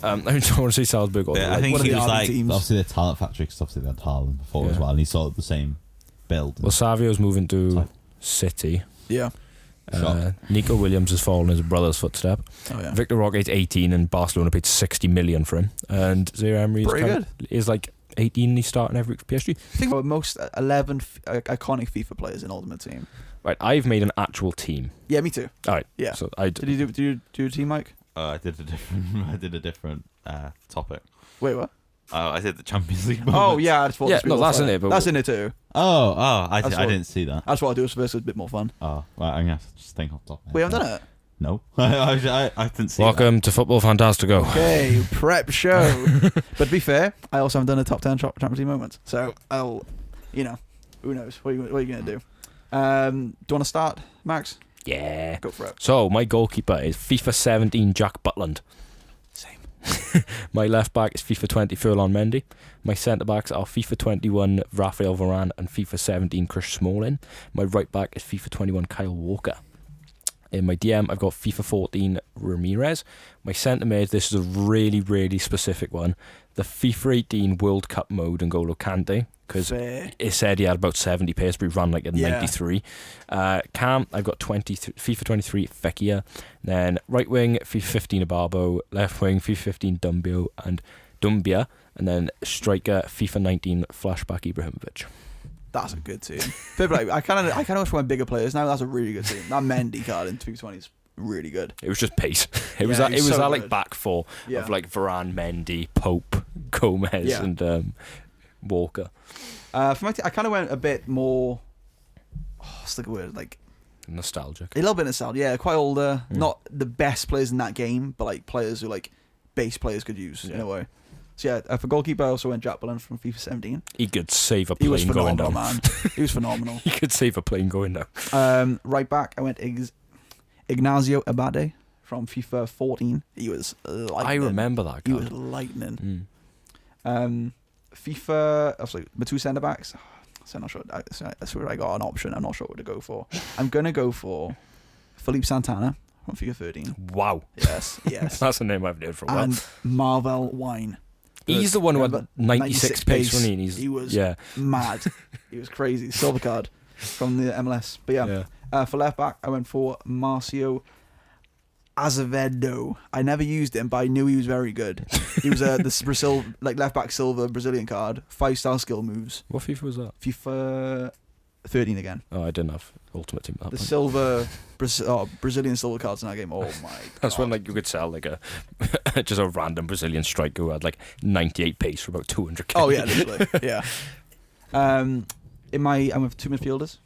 B: I want to see Salzburg or
C: Yeah, I think
A: one of
C: he
A: the
C: was
A: Army
C: like
A: teams.
C: obviously the talent factory because obviously they had Haaland before as
B: Yeah.
C: well, and he saw the same build.
B: Well, Savio's moving to
C: Sorry.
B: City.
A: Yeah.
C: Shock.
B: Nico Williams has fallen in his brother's footstep.
A: Oh yeah.
B: Victor Roque's 18 and Barcelona paid 60 million for him. And Zaire-Emery
A: Pretty
B: is like 18 and he's starting every week for PSG.
A: Think about most 11 iconic FIFA players in Ultimate Team.
B: Right, I've made an actual team.
A: Yeah, me too.
B: All right.
A: Yeah.
B: So I
A: Did you do a team, Mike?
C: I did a different topic.
A: Wait, what?
C: I did the Champions League.
A: Oh
C: moments.
A: yeah, I just thought
B: Yeah,
A: this would be
B: no,
A: more
B: that's
A: fun.
B: in it, but
A: that's in it too.
C: I
A: That's what-
C: didn't see that.
A: That's what I do. So it's a bit more fun.
C: Oh, well, I'm gonna have to just think off the top. of my
A: We
C: head
A: haven't
C: now.
A: done it.
C: No, I didn't see.
B: Welcome to Football Fantastico.
A: Okay, prep show. But to be fair, I also haven't done a top 10 Champions League moments. So I'll, who knows? What are you gonna do? Do you want to start, Max?
B: Yeah.
A: Go for it.
B: So my goalkeeper is FIFA 17 Jack Butland.
A: Same.
B: My left back is FIFA 20 Furlong Mendy. My centre backs are FIFA 21 Raphael Varane and FIFA 17 Chris Smalling. My right back is FIFA 21 Kyle Walker. In my DM, I've got FIFA 14 Ramirez. My centre mid, this is a really, really specific one. The FIFA 18 World Cup mode N'Golo Kante, because
A: Fair.
B: it said he had about 70 pace, but he ran like a
A: Yeah.
B: 93. Cam, I've got FIFA 23 Fekir. Then right wing, FIFA 15 Abarbo. Left wing, FIFA 15 Dumbia. And then striker, FIFA 19 Flashback Ibrahimovic.
A: That's a good team. Fair play. I kind of wish for my bigger players now. That's a really good team. That Mendy card in 220 is really good.
B: It was just pace. It was
A: Yeah,
B: that.
A: he's
B: It was
A: so
B: that like
A: good.
B: back four
A: Yeah.
B: of like Varane, Mendy, Pope, Gomez,
A: Yeah.
B: and Walker.
A: For my team, I kind of went a bit more. What's the word? Like
B: Nostalgic.
A: a little bit nostalgia. Yeah, quite older.
B: Mm.
A: Not the best players in that game, but like players who like base players could use in
B: Yeah.
A: a way. So yeah, for goalkeeper, I also went Jack Butland from FIFA 17.
B: He could save a
A: He was
B: plane going
A: phenomenal,
B: down.
A: man. He was phenomenal.
B: He could save a plane going down.
A: Right back, I went Ignacio Abade from FIFA 14. He was lightning.
B: I remember that
A: He
B: guy.
A: was lightning.
B: Mm.
A: FIFA, obviously, my two centre backs. So I'm not sure. I swear I got an option. I'm not sure what to go for. I'm gonna go for Philippe Santana from FIFA 13.
B: Wow.
A: Yes, yes.
B: That's a name I've heard for a while.
A: And Marvel Wine.
B: He's the one who had
A: Remember?
B: 96 pace, wasn't he? And
A: He was
B: yeah.
A: mad. He was crazy. Silver card from the MLS. But yeah. For left back, I went for Marcio Azevedo. I never used him, but I knew he was very good. He was this Brazil left back silver Brazilian card, 5-star skill moves.
B: What FIFA was that?
A: FIFA 13 again.
B: Oh, I didn't have Ultimate Team at that
A: The
B: point.
A: silver Brazilian silver cards in that game. Oh my god.
B: That's when like you could sell like a just a random Brazilian striker who had like 98 pace for about 200k.
A: Oh yeah, literally. Yeah. I'm with 2 midfielders.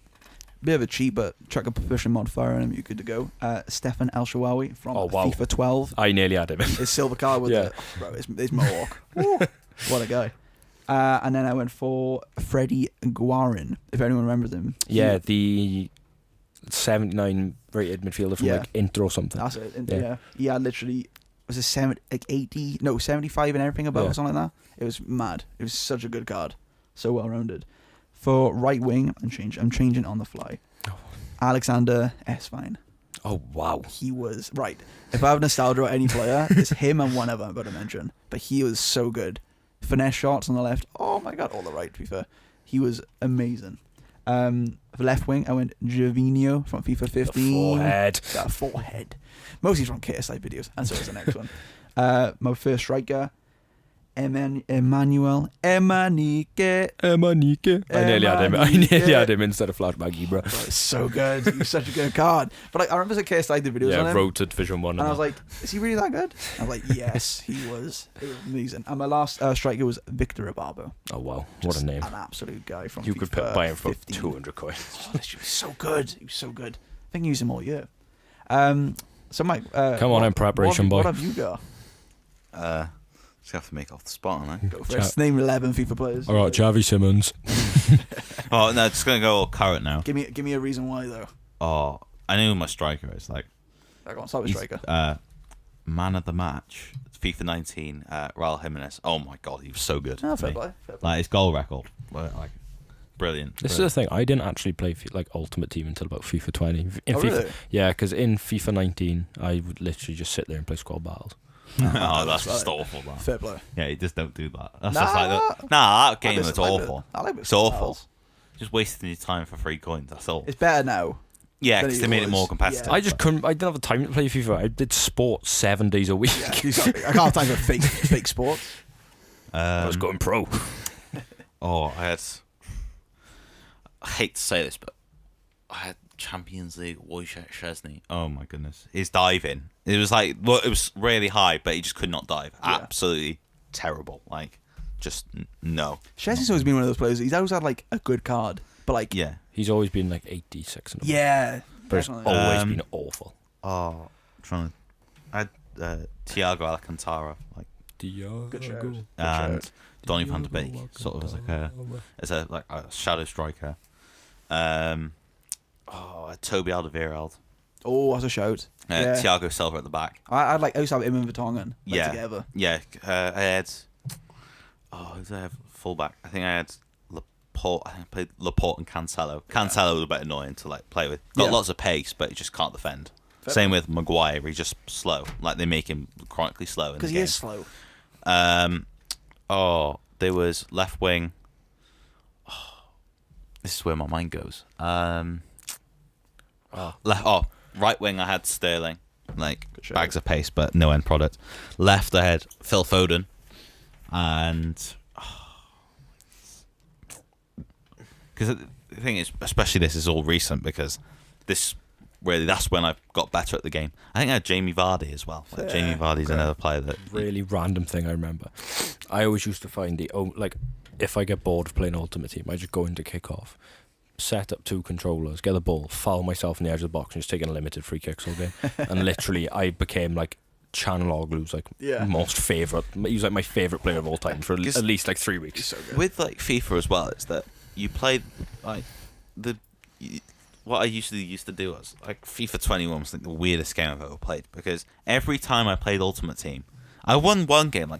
A: Bit of a cheat, but chuck a position modifier on him, you're good to go. Stefan El Shawawi from FIFA 12.
B: I nearly had him.
A: His silver card with his mohawk. What a guy. And then I went for Freddie Guarin, if anyone remembers him.
B: Yeah, the 79 rated midfielder from like Inter or something.
A: That's it. Yeah. He had literally, was it 75 and everything above or something like that? It was mad. It was such a good card. So well rounded. For right wing, I'm changing on the fly. Alexander Esvine.
B: Oh wow.
A: He was right. If I have nostalgia about any player, it's him and one other I'm about to mention. But he was so good. Finesse shots on the left. Oh my god, all the right, to be fair. He was amazing. For left wing, I went Gervinho from FIFA 15.
B: The forehead.
A: That forehead. Mostly from KSI videos. And so is the next one. My first striker, Emmanuel Emanike.
B: I nearly had him. I nearly had him instead of Flashback bro.
A: It's so good. He was such a good card. But I remember the KSI did videos on him.
B: Road to Division 1.
A: And I was like, is he really that good? I was like, yes, he was. It was amazing. And my last striker was Victor Ababo.
B: Oh wow, what a name.
A: An absolute guy from
B: You
A: FIFA
B: could buy him for
A: 15.
B: 200 coins.
A: Oh, he was so good. He was so good. I think I used him all year. So Mike,
B: come on in preparation, boy.
A: What have you got?
C: Just have to make off the spot, aren't I?
A: Go first. Name 11 FIFA players.
B: All right, Javi Simmons.
C: Oh no, just gonna go all current now.
A: Give me a reason why though.
C: Oh, I know who my striker is. Like,
A: I can't start with striker.
C: Man of the match, FIFA 19, Raul Jimenez. Oh my god, he was so good.
A: Oh,
C: to
A: fair
C: me.
A: play. Fair play.
C: Like his goal record, like brilliant.
B: This is the thing. I didn't actually play like Ultimate Team until about FIFA 20. In FIFA,
A: really?
B: Yeah, because in FIFA 19, I would literally just sit there and play squad battles.
C: Oh, that's just awful. That.
A: Fair play.
C: Yeah, you just don't do that. That's just like that game was awful.
A: I like
C: It's awful. Just wasting your time for free coins. That's all.
A: It's better now.
C: Yeah,
A: than
C: because
A: it
C: they made it
A: was.
C: more competitive.
B: I just couldn't. I didn't have the time to play FIFA. I did sport 7 days a week.
A: Yeah, exactly. I can't have time for fake sports.
B: I was going pro.
C: Oh, I hate to say this, but I had Champions League Wojciech Szczesny. Oh my goodness, his diving. It was like, well, it was really high, but he just could not dive.
A: Yeah.
C: Absolutely terrible. Like, just no.
A: Chesney's always been one of those players. He's always had like a good card, but like
C: Yeah.
B: He's always been like 86 and above.
A: yeah,
B: But it's
A: definitely.
B: always been awful.
C: Oh, I had Thiago Alcantara, like,
A: Good shout. Good
C: and
A: shout.
C: Donny van de Beek, sort of as a shadow striker. Toby Alderweireld.
A: Oh, that's a shout. Yeah.
C: Thiago Silva at the back.
A: I'd like I used to have him and Vertonghen
C: Yeah.
A: together.
C: Yeah, I had. Who did I have fullback? I think I had Laporte. I think I played Laporte and Cancelo. Cancelo was a bit annoying to like play with. Got lots of pace, but he just can't defend.
A: Fair
C: Same with Maguire. He's just slow. Like they make him chronically slow in the
A: Because
C: game.
A: he is slow.
C: There was left wing. This is where my mind goes. Right wing. I had Sterling. Like
A: shout.
C: bags of pace, but no end product. Left, I had Phil Foden, and because the thing is, especially this is all recent because this really that's when I got better at the game. I think I had Jamie Vardy as well. Like, Jamie Vardy's another player that
B: Really random thing I remember. I always used to find like if I get bored of playing Ultimate Team, I just go into kick-off, set up 2 controllers, get the ball, foul myself in the edge of the box, and just taking limited free kicks all game. And literally, I became like Channel Oglu's like most favorite. He was like my favorite player of all time for at least like 3 weeks.
A: So good.
C: with like FIFA as well, it's that you play like what I used to do was like FIFA 21 was like the weirdest game I've ever played because every time I played Ultimate Team, I won one game I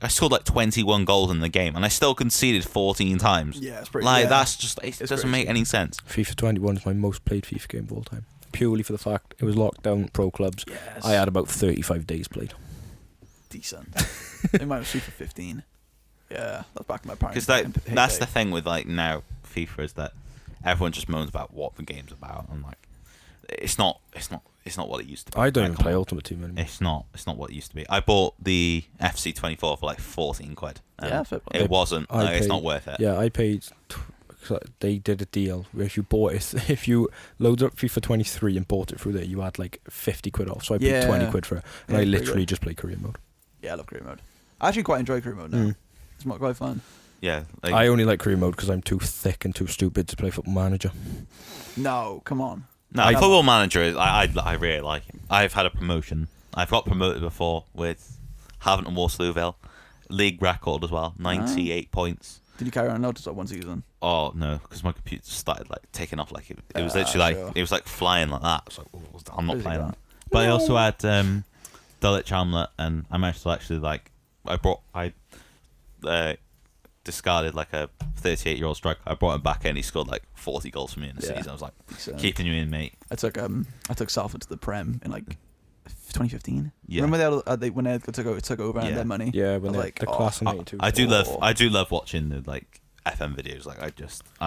C: scored like 21 goals in the game and I still conceded 14 times.
A: Yeah, it's pretty.
C: Like
A: yeah.
C: that's just it doesn't make any sense.
B: FIFA 21 is my most played FIFA game of all time. Purely for the fact it was locked down pro clubs.
A: Yes.
B: I had about 35 days played.
A: Decent. It might have FIFA 15. Yeah, that's back in my parents.
C: Because that's the thing with like now FIFA is that everyone just moans about what the game's about and like it's not what it used to be.
B: I don't
C: Like,
B: even play Ultimate Team anymore.
C: It's not what it used to be. I bought the FC 24 for like 14 quid.
A: Yeah, fair play.
C: It wasn't.
B: I
C: It's
B: paid-
C: not worth it.
B: Yeah, I paid So they did a deal where if you bought it, if you loaded up FIFA 23 and bought it through there, you had like 50 quid off. So I paid 20 quid for it, and
A: Yeah,
B: I
A: pretty
B: literally
A: good.
B: just play career mode.
A: Yeah, I love career mode. I actually quite enjoy career mode now. It's not quite fun.
C: Yeah,
B: I only like career mode because I'm too thick and too stupid to play Football Manager.
A: No, come on.
C: No, Football Manager is. I really like him. I've had a promotion. I've got promoted before with Haven't and Waterlooville. League record as well, 98 points.
A: Did you carry on notice that one season?
C: Oh no, because my computer started like taking off. Like it was literally
A: sure.
C: like it was like flying like that. I was like, I'm not
A: Crazy
C: playing
A: that.
C: that. But I also had Dulwich Hamlet, and I managed to actually like I discarded like a 38-year-old striker. I brought him back in. He scored like 40 goals for me in the season. I was like, keeping you in, mate.
A: I took Salford to the Prem in like 2015.
C: Yeah.
A: Remember when they took over and their money?
B: Yeah, when
A: I was
B: like the class in 82.
C: I do love watching the like FM videos. Like I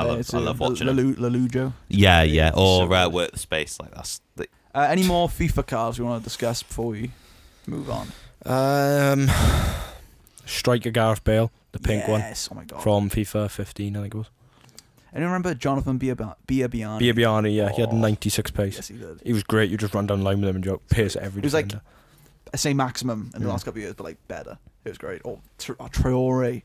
C: love watching them.
A: Lalujo.
C: Yeah. Or
A: so
C: Work the Space. Like that's the,
A: any more FIFA cards we want to discuss before we move on?
B: Striker Gareth Bale, the pink one.
A: Yes, oh my god.
B: From FIFA 15, I think it was.
A: Anyone remember Jonathan Biabiani?
B: Biabiani, yeah, he had 96 pace.
A: Yes, he did.
B: He was great. You just run down the line with him and you pace every
A: It was like
B: defender.
A: I say maximum in the last couple of years, but like better. It was great. Traore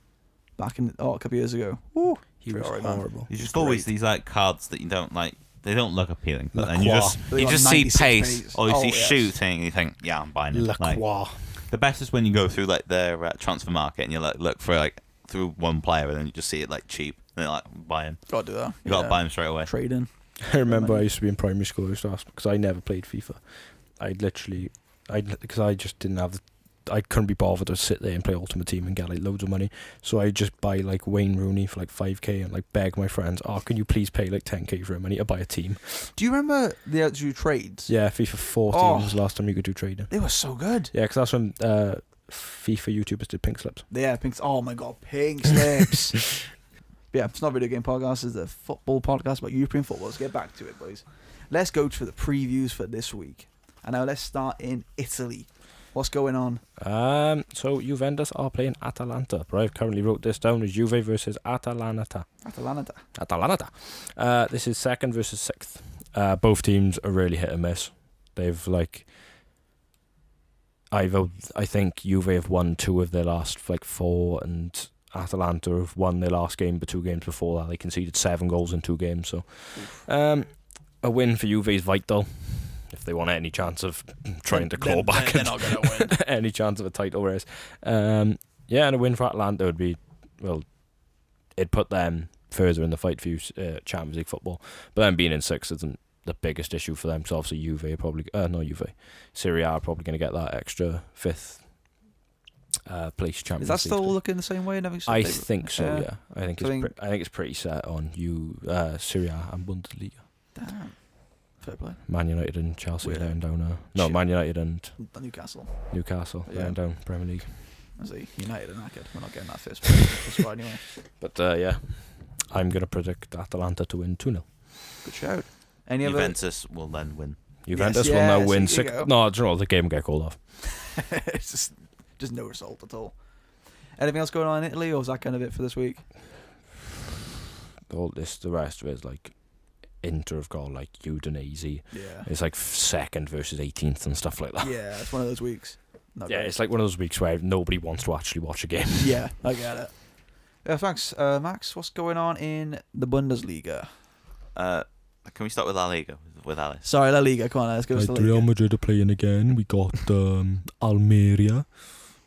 A: back in a couple of years ago. Ooh,
B: He was
A: Traore, man.
B: horrible.
C: you just
A: Great.
C: always these like cards that you don't like. They don't look appealing, but then
B: Lacroix.
A: They
C: you
A: got
C: just see
A: 96
C: pace,
A: pace.
C: or you
A: Oh,
C: see
A: yes.
C: shooting, and you think, yeah, I'm buying it. Like,
B: Lacroix.
C: the best is when you go through like their transfer market and you like look for like through one player, and then you just see it like cheap, and then like buy him.
A: Gotta do that.
C: You gotta buy him straight away.
A: Trade in.
B: I remember I used to be in primary school. I used to ask because I never played FIFA. Because I just didn't have I couldn't be bothered to sit there and play Ultimate Team and get like loads of money. So I just buy like Wayne Rooney for like 5k and like beg my friends, can you please pay like 10k for him? I need to buy a team.
A: Do you remember the actual trades?
B: Yeah, FIFA 14 was the last time you could do trading.
A: They were so good.
B: Yeah, because that's when FIFA YouTubers did pink slips.
A: Yeah, pink. Oh my god, pink slips. Yeah, it's not a video game podcast. It's a football podcast about European football. Let's get back to it, boys. Let's go to the previews for this week. And now let's start in Italy. What's going on?
B: So Juventus are playing Atalanta. But I've currently wrote this down as Juve versus Atalanta. Atalanta. This is second versus sixth. Both teams are really hit and miss. They've like I think Juve have won 2 of their last like 4, and Atalanta have won their last game, but 2 games before that they conceded 7 goals in 2 games. So a win for Juve is vital if they want any chance of trying to claw back.
A: They're not going to win.
B: Any chance of a title race. And a win for Atalanta would be, it'd put them further in the fight for Champions League football. But then being in 6th isn't the biggest issue for them, because obviously Juve are probably, Serie A are probably going to get that extra 5th place Champions League.
A: Is that still looking the same way?
B: I think so, yeah. I think
A: I
B: it's pretty set on Serie A and Bundesliga.
A: Damn. Fair play.
B: Man United and Chelsea
A: Weird.
B: laying down. Man United and
A: Newcastle
B: laying down Premier League.
A: I see. United are knackered. We're not getting that first spot anyway.
B: But I'm going to predict Atalanta to win 2-0.
A: Good shout. Any other?
C: Juventus will then win.
B: Juventus will now win
A: so there you
B: 6.
A: go.
B: No, do you know what? The game will get called off.
A: It's just no result at all. Anything else going on in Italy, or is that kind of it for this week?
B: The rest of it is like Inter have got like Udinese.
A: Yeah.
B: It's like 2nd versus 18th and stuff like that.
A: Yeah, it's one of those weeks. Not great.
B: It's like one of those weeks where nobody wants to actually watch a game.
A: Yeah, I get it. Yeah, thanks, Max. What's going on in the Bundesliga?
C: Can we start with La Liga with Alice?
A: Sorry, La Liga. Come on, let's go to La
D: Real
A: Liga.
D: Madrid are playing again. We got Almeria.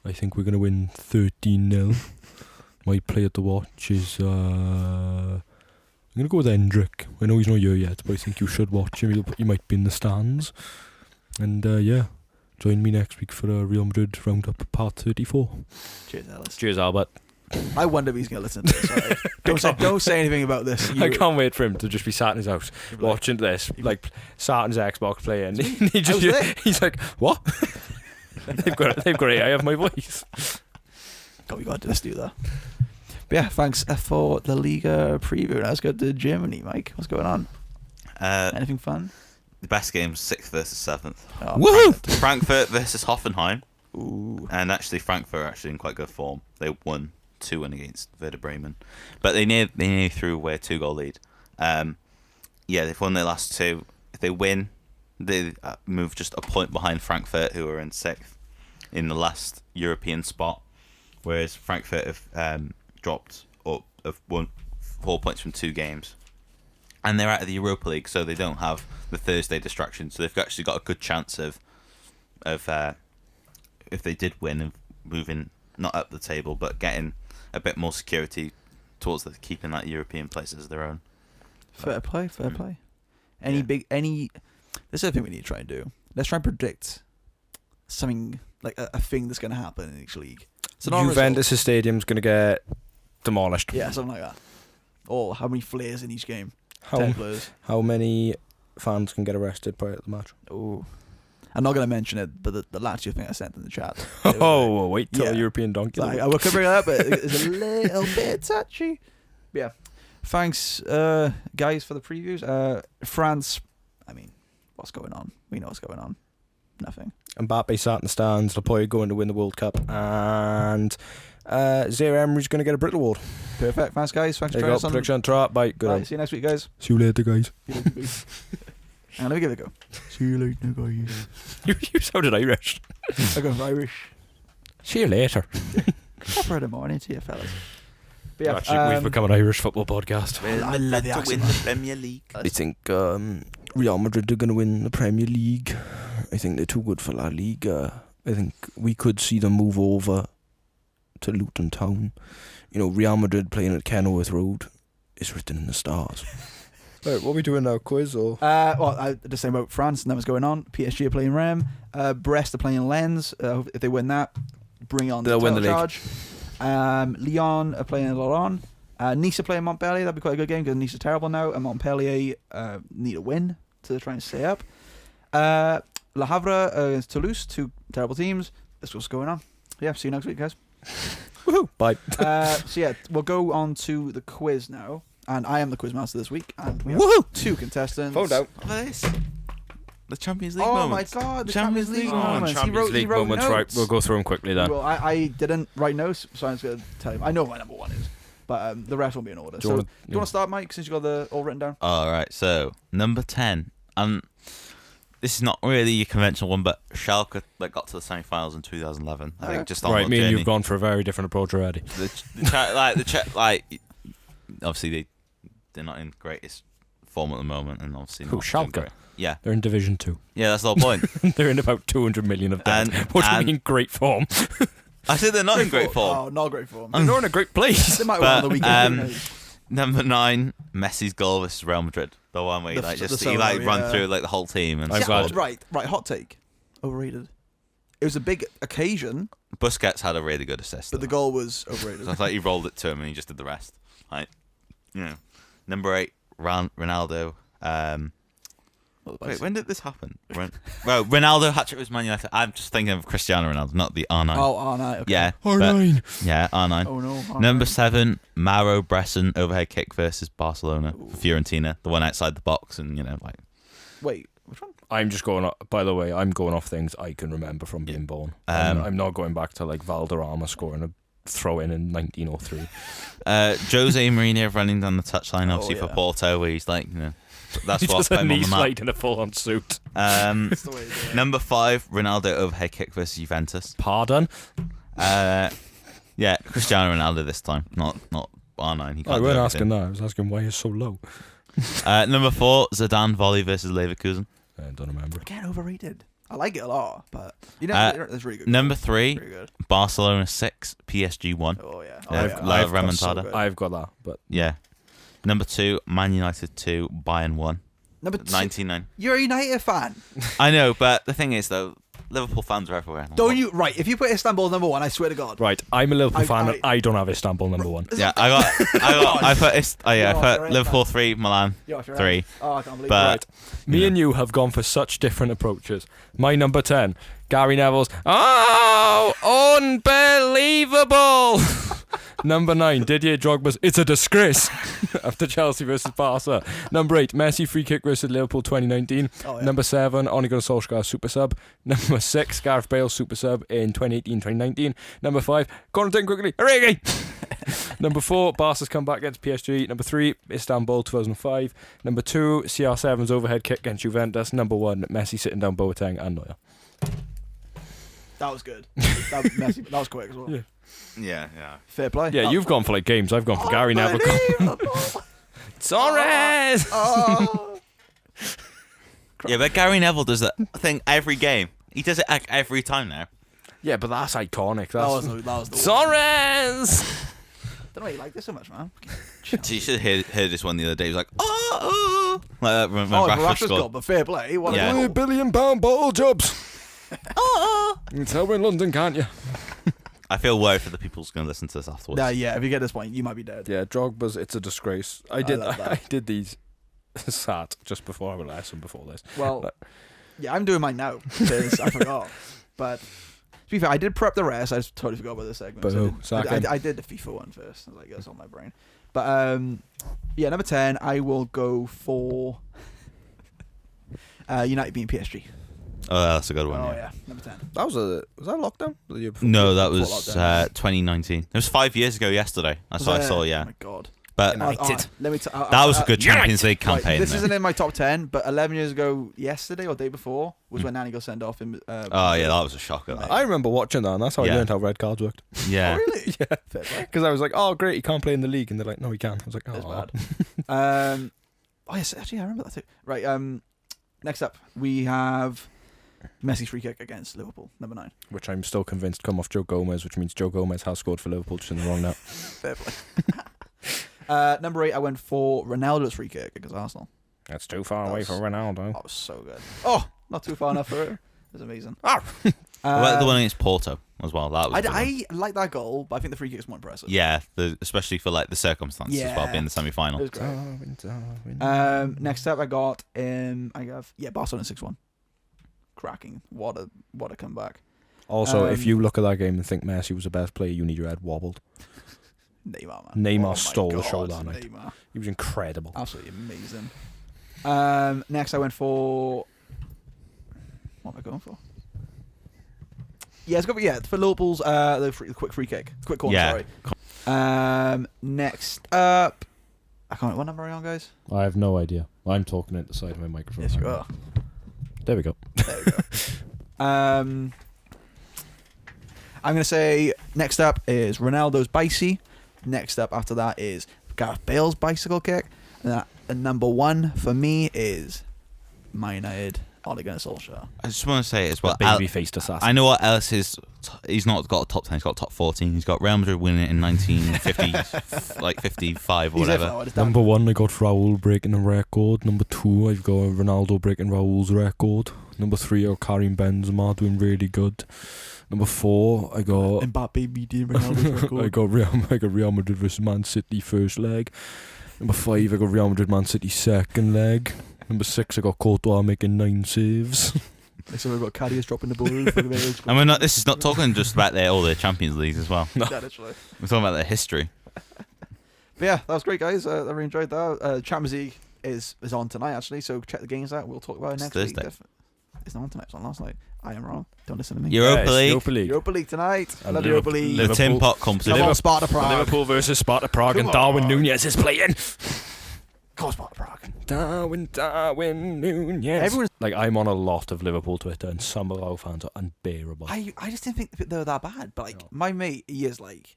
D: I think we're going to win 13-0. My player to watch is... I'm going to go with Hendrick. I know he's not here yet, but I think you should watch him. He might be in the stands. And join me next week for a Real Madrid Roundup Part 34.
A: Cheers, Alice.
B: Cheers, Albert.
A: I wonder if he's going to listen to this. Right? Don't say anything about this.
B: I can't wait for him to just be sat in his house watching this, like sat on his Xbox playing. He's like, what? they've got it. I have my voice.
A: Oh, we got to just do that. But yeah, thanks for the Liga preview. Let's go to Germany, Mike. What's going on? Anything fun?
C: The best game's 6th versus 7th.
A: Oh,
C: Frankfurt versus Hoffenheim.
A: Ooh.
C: And actually, Frankfurt are actually in quite good form. They won 2-1 against Werder Bremen. But they nearly threw away a 2-goal lead. They've won their last 2. If they win, they move just a point behind Frankfurt, who are in 6th in the last European spot, whereas Frankfurt have dropped up, have won 4 points from 2 games. And they're out of the Europa League, so they don't have the Thursday distraction. So they've actually got a good chance of if they did win, of moving not up the table, but getting a bit more security towards keeping that European place as their own.
A: Fair play. This is the thing we need to try and do. Let's try and predict something like a thing that's going to happen in each league. So
B: Juventus' stadium's going to get demolished.
A: Yeah, something like that. Or how many flares in each game? 10 flares.
B: How many fans can get arrested prior to the match?
A: Oh, I'm not going to mention it, but the Lazio thing I sent in the chat.
B: Wait till the European donkey.
A: I will cover it up, but it's a little bit touchy. But yeah. Thanks, guys, for the previews. France, I mean, what's going on? We know what's going on. Nothing.
B: Mbappe sat in the stands. Lapoy going to win the World Cup, and Zaire Emery's going to get a Brit Award.
A: Perfect. Thanks, guys. Thanks for joining us.
B: Prediction. Bye. Good
A: night. See you next week, guys.
D: See you later, guys.
A: And let me give it a go. See you later, guys.
B: You sounded Irish.
A: I go Irish.
B: See you later.
A: Proper in the morning to you, fellas.
B: But yeah, actually, we've become an Irish football podcast.
A: I love the accent.
C: Win the Premier League.
B: I think Real Madrid are going to win the Premier League. I think they're too good for La Liga. I think we could see them move over to Luton Town. You know, Real Madrid playing at Kenilworth Road is written in the stars. Right, what are we doing now? Quiz or?
A: The same about France, and that was going on. PSG are playing Rennes. Brest are playing Lens. If they win that, bring on
B: They'll
A: the
B: win the
A: charge. Lyon are playing Lorient. Nice are playing Montpellier. That'd be quite a good game because Nice are terrible now, and Montpellier need a win to try and stay up. Le Havre against Toulouse, 2 terrible teams. That's what's going on. Yeah, see you next week, guys.
B: Woohoo! Bye.
A: So yeah, we'll go on to the quiz now, and I am the quiz master this week, and we have
B: Woohoo!
A: 2 contestants.
B: Phone down.
C: The Champions League
A: Oh
C: moments.
A: my god, the Champions League moments.
B: Champions League moments,
A: notes.
B: right? We'll go through them quickly then.
A: Well, I didn't write notes, so I'm just going to tell you. I know what my number 1 is, but the rest will be in order. Do you want to start, Mike, since you got the all written down?
C: All right, so number 10. This is not really your conventional one, but Schalke got to the semi-finals in 2011. I think just on
B: right. Me
C: journey.
B: and you've gone for a very different approach already.
C: Obviously they're not in greatest form at the moment, and obviously not
B: Schalke?
C: great. Yeah,
B: They're in Division 2.
C: yeah, that's the whole point.
B: They're in about 200 million of debt. What do you mean great form?
C: I said they're not in great form.
A: Oh, not great form.
B: They're not in a great place.
A: They might win on the weekend.
C: Number 9, Messi's goal versus Real Madrid. The one where he run through the whole team and scored.
A: Right. Hot take. Overrated. It was a big occasion.
C: Busquets had a really good assist,
A: but the goal was overrated.
C: So I thought he rolled it to him and he just did the rest. Right. Number 8, Ronaldo. Wait, when did this happen? Ronaldo hat-trick was Man United. I'm just thinking of Cristiano Ronaldo, not the R9.
A: Oh, R9. Okay.
C: Yeah.
D: R9.
C: Yeah, R9.
A: Oh no. R9.
C: Number 7, Mauro Bresson overhead kick versus Barcelona for Fiorentina, the one outside the box, and
A: Wait, which one?
B: I'm just going. By the way, I'm going off things I can remember from being born. I'm not going back to Valderrama scoring a throw-in 1903.
C: Jose Mourinho running down the touchline, obviously for Porto, where he's that's
B: he
C: what
B: does
C: put
B: a
C: him on
B: knee
C: the map.
B: slide in a full-on suit.
C: Number 5, Ronaldo overhead kick versus Juventus.
B: Pardon?
C: Yeah, Cristiano Ronaldo this time, not R9.
B: I wasn't asking that. I was asking why he's so low.
C: Number 4, Zidane volley versus Leverkusen.
B: I don't remember.
A: Again, overrated. I like it a lot, but it's really good.
C: Number 3,
A: really good.
C: Barcelona 6, PSG 1.
A: Oh yeah.
C: I've Remontada.
B: I've got that, but
C: Yeah. Number 2, Man United 2, Bayern 1.
A: Number 2.
C: 99.
A: You're a United fan.
C: I know, but the thing is, though, Liverpool fans are everywhere.
A: Don't you? Right. If you put Istanbul number 1, I swear to God.
B: right, I'm a Liverpool fan and I don't have Istanbul number 1.
C: Yeah, I put Liverpool 3, Milan 3.
A: Oh, I can't believe
C: But
A: it.
B: Me and you have gone for such different approaches. My number 10, Gary Neville's. Oh, unbelievable! Number 9, Didier Drogba's "It's a disgrace" after Chelsea versus Barca. Number 8, Messi free kick versus Liverpool 2019.
A: Oh, yeah.
B: Number 7, Ole Gunnar Solskjaer super sub. Number 6, Gareth Bale super sub in 2018-2019. Number 5, Conrad quickly, Origi. Number 4, Barca's comeback against PSG. Number 3, Istanbul 2005. Number 2, CR7's overhead kick against Juventus. Number 1, Messi sitting down Boateng and Neuer.
A: That was good. That was messy, but that was quick as well.
B: Yeah.
C: Yeah.
A: Fair play.
B: Yeah, you've gone for like games. I've gone for Gary Neville. Torres!
A: Oh.
C: Yeah, but Gary Neville does that thing every game. He does it every time now.
B: Yeah, but that's iconic.
A: That was the one.
B: Torres!
A: Don't know why you like this so much, man.
C: So you should have heard this one the other day. He was like, oh. Like that when Rashford
A: Rashford's
C: scored.
A: got, but fair play. What
C: Yeah.
A: a
B: £1 billion bottle jobs. You can tell we're in London, can't you?
C: I feel worried for the people who's going to listen to this afterwards.
A: yeah, if you get this point, you might be dead.
B: Yeah, Drogba's "It's a disgrace." I
A: love that.
B: did these sat just before our lesson before this.
A: Well, yeah, I'm doing mine now because I forgot. But to be fair, I did prep the rest. I just totally forgot about this segment. I did the FIFA one first. I was like, that's on my brain. But yeah, number 10, I will go for United beating PSG.
C: Oh, that's a good one.
A: Oh
C: yeah.
A: yeah, number 10.
B: Was that lockdown? The year before?
C: No, that
A: Before
C: was
A: lockdown.
C: 2019. It was 5 years ago yesterday. That's what I saw, yeah.
A: Oh my god.
C: But
B: United.
A: Let me
C: that was a good Champions League campaign.
A: This
C: though.
A: isn't in my top 10, but 11 years ago, yesterday or day before, was when Nani got sent off.
C: Oh, yeah, that was a shocker. That.
B: I remember watching that, and that's how I
C: Yeah.
B: learned how red cards worked.
C: Yeah.
A: Oh, really?
B: Yeah.
A: Fair play.
B: Because I was like, "Oh, great, he can't play in the league," and they're like, "No, he can." I was like, "Oh,
A: That's bad. Oh yes, actually I remember that too. Right. Next up we have Messi's free kick against Liverpool, number 9.
B: Which I'm still convinced come off Joe Gomez, which means Joe Gomez has scored for Liverpool, just in the wrong now.
A: Fair play. Number 8, I went for Ronaldo's free kick against Arsenal.
B: That's too far away
A: That's-
B: from Ronaldo.
A: That was so good. Oh, not too far enough for it. It was amazing.
C: What about the one against Porto as well? That was.
A: I like that goal, but I think the free kick is more impressive.
C: Yeah, especially for like the circumstances as well,
A: Yeah.
C: being the semi-final.
A: It was great. Next up, I got Barcelona 6-1. Cracking! What a comeback.
B: Also, if you look at that game and think Messi was the best player, you need your head wobbled.
A: Neymar, man.
B: Neymar
A: Oh my
B: stole the
A: God,
B: show that night.
A: Neymar.
B: He was incredible.
A: Absolutely amazing. Next, I went for. What am I going for? Yeah, it's got for Liverpool's the quick free kick, quick corner.
C: Yeah.
A: Sorry. Next up, I can't. What number are you on, guys?
B: I have no idea. I'm talking at the side of my microphone.
A: Yes, you are.
B: There we go.
A: There we go. I'm gonna say next up is Ronaldo's bicy. Next up after that is Gareth Bale's bicycle kick. And number 1 for me is Man United, Ole Gunnar Solskjaer.
C: I just want to say as well.
B: Baby-faced assassin.
C: I know what else is. He's not got a top 10. He's got top 14. He's got Real Madrid winning it in 1950, like 55 or
A: He's
C: whatever.
A: definitely- it's down.
B: Number 1, I got Raul breaking the record. Number 2, I've got Ronaldo breaking Raul's record. Number 3, I got Karim Benzema doing really good. Number 4, I got
A: Mbappe beating Ronaldo's record.
B: I got Real Madrid versus Man City first leg. Number 5, I got Real Madrid Man City second leg. Number 6, I got Courtois making 9 saves.
A: So we've got Karius dropping the ball. For the Wales.
C: And we're not. This is not talking just about all the Champions Leagues as well.
A: Yeah, literally.
C: We're talking about their history.
A: But yeah, that was great, guys. I really enjoyed that. Champions League is on tonight, actually, so check the games out. We'll talk about it
C: It's
A: next
C: Thursday.
A: week. It's not on tonight, it's on last night. I am wrong. Don't listen to me.
C: Europa League.
B: Europa League.
A: Tonight. I
B: And
A: love Europa League.
C: The Tin Pot
A: Come
C: competition.
A: on, Sparta Prague.
B: Liverpool versus Sparta Prague,
A: Come
B: and Darwin
A: on.
B: Nunez is playing.
A: Come on, Sparta Prague.
B: Darwin Nunez.
A: Everyone's-
B: Like, I'm on a lot of Liverpool Twitter, and some of our fans are unbearable.
A: I just didn't think they were that bad. But like my mate, he is like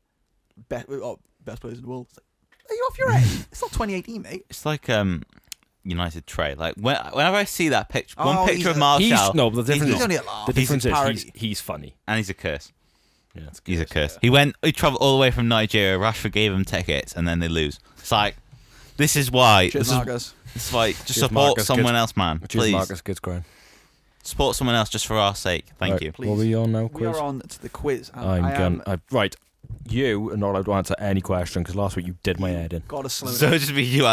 A: best players in the world. It's like, are you off your head? It's not 2018, mate.
C: It's like United Trey. Like whenever I see that picture,
A: Oh,
C: one
A: he's
C: picture of
A: a-
C: Martial,
B: No, the difference
A: He's
B: is,
A: only a laugh.
B: the difference
A: He's a
B: is
A: parody.
B: he's funny.
C: and he's a curse.
B: Yeah,
C: He's a curse. He travelled all the way from Nigeria. Rashford gave him tickets, and then they lose. It's like, this is why.
A: Cheers,
C: This
A: Marcus.
C: is why. Just
B: Cheers,
C: support
B: Marcus.
C: someone
B: Kids-
C: else, man.
B: Cheers,
C: Please
B: Marcus, kids crying.
C: support someone else just for our sake. Thank
B: Right,
C: you.
A: Please.
B: What are we on now,
A: We
B: quiz?
A: are on to the quiz. And
B: I'm
A: I am
B: going. Right, You are not allowed to answer any question because last week you did my head in.
A: Gotta slow
C: So
A: down.
C: it'll just be you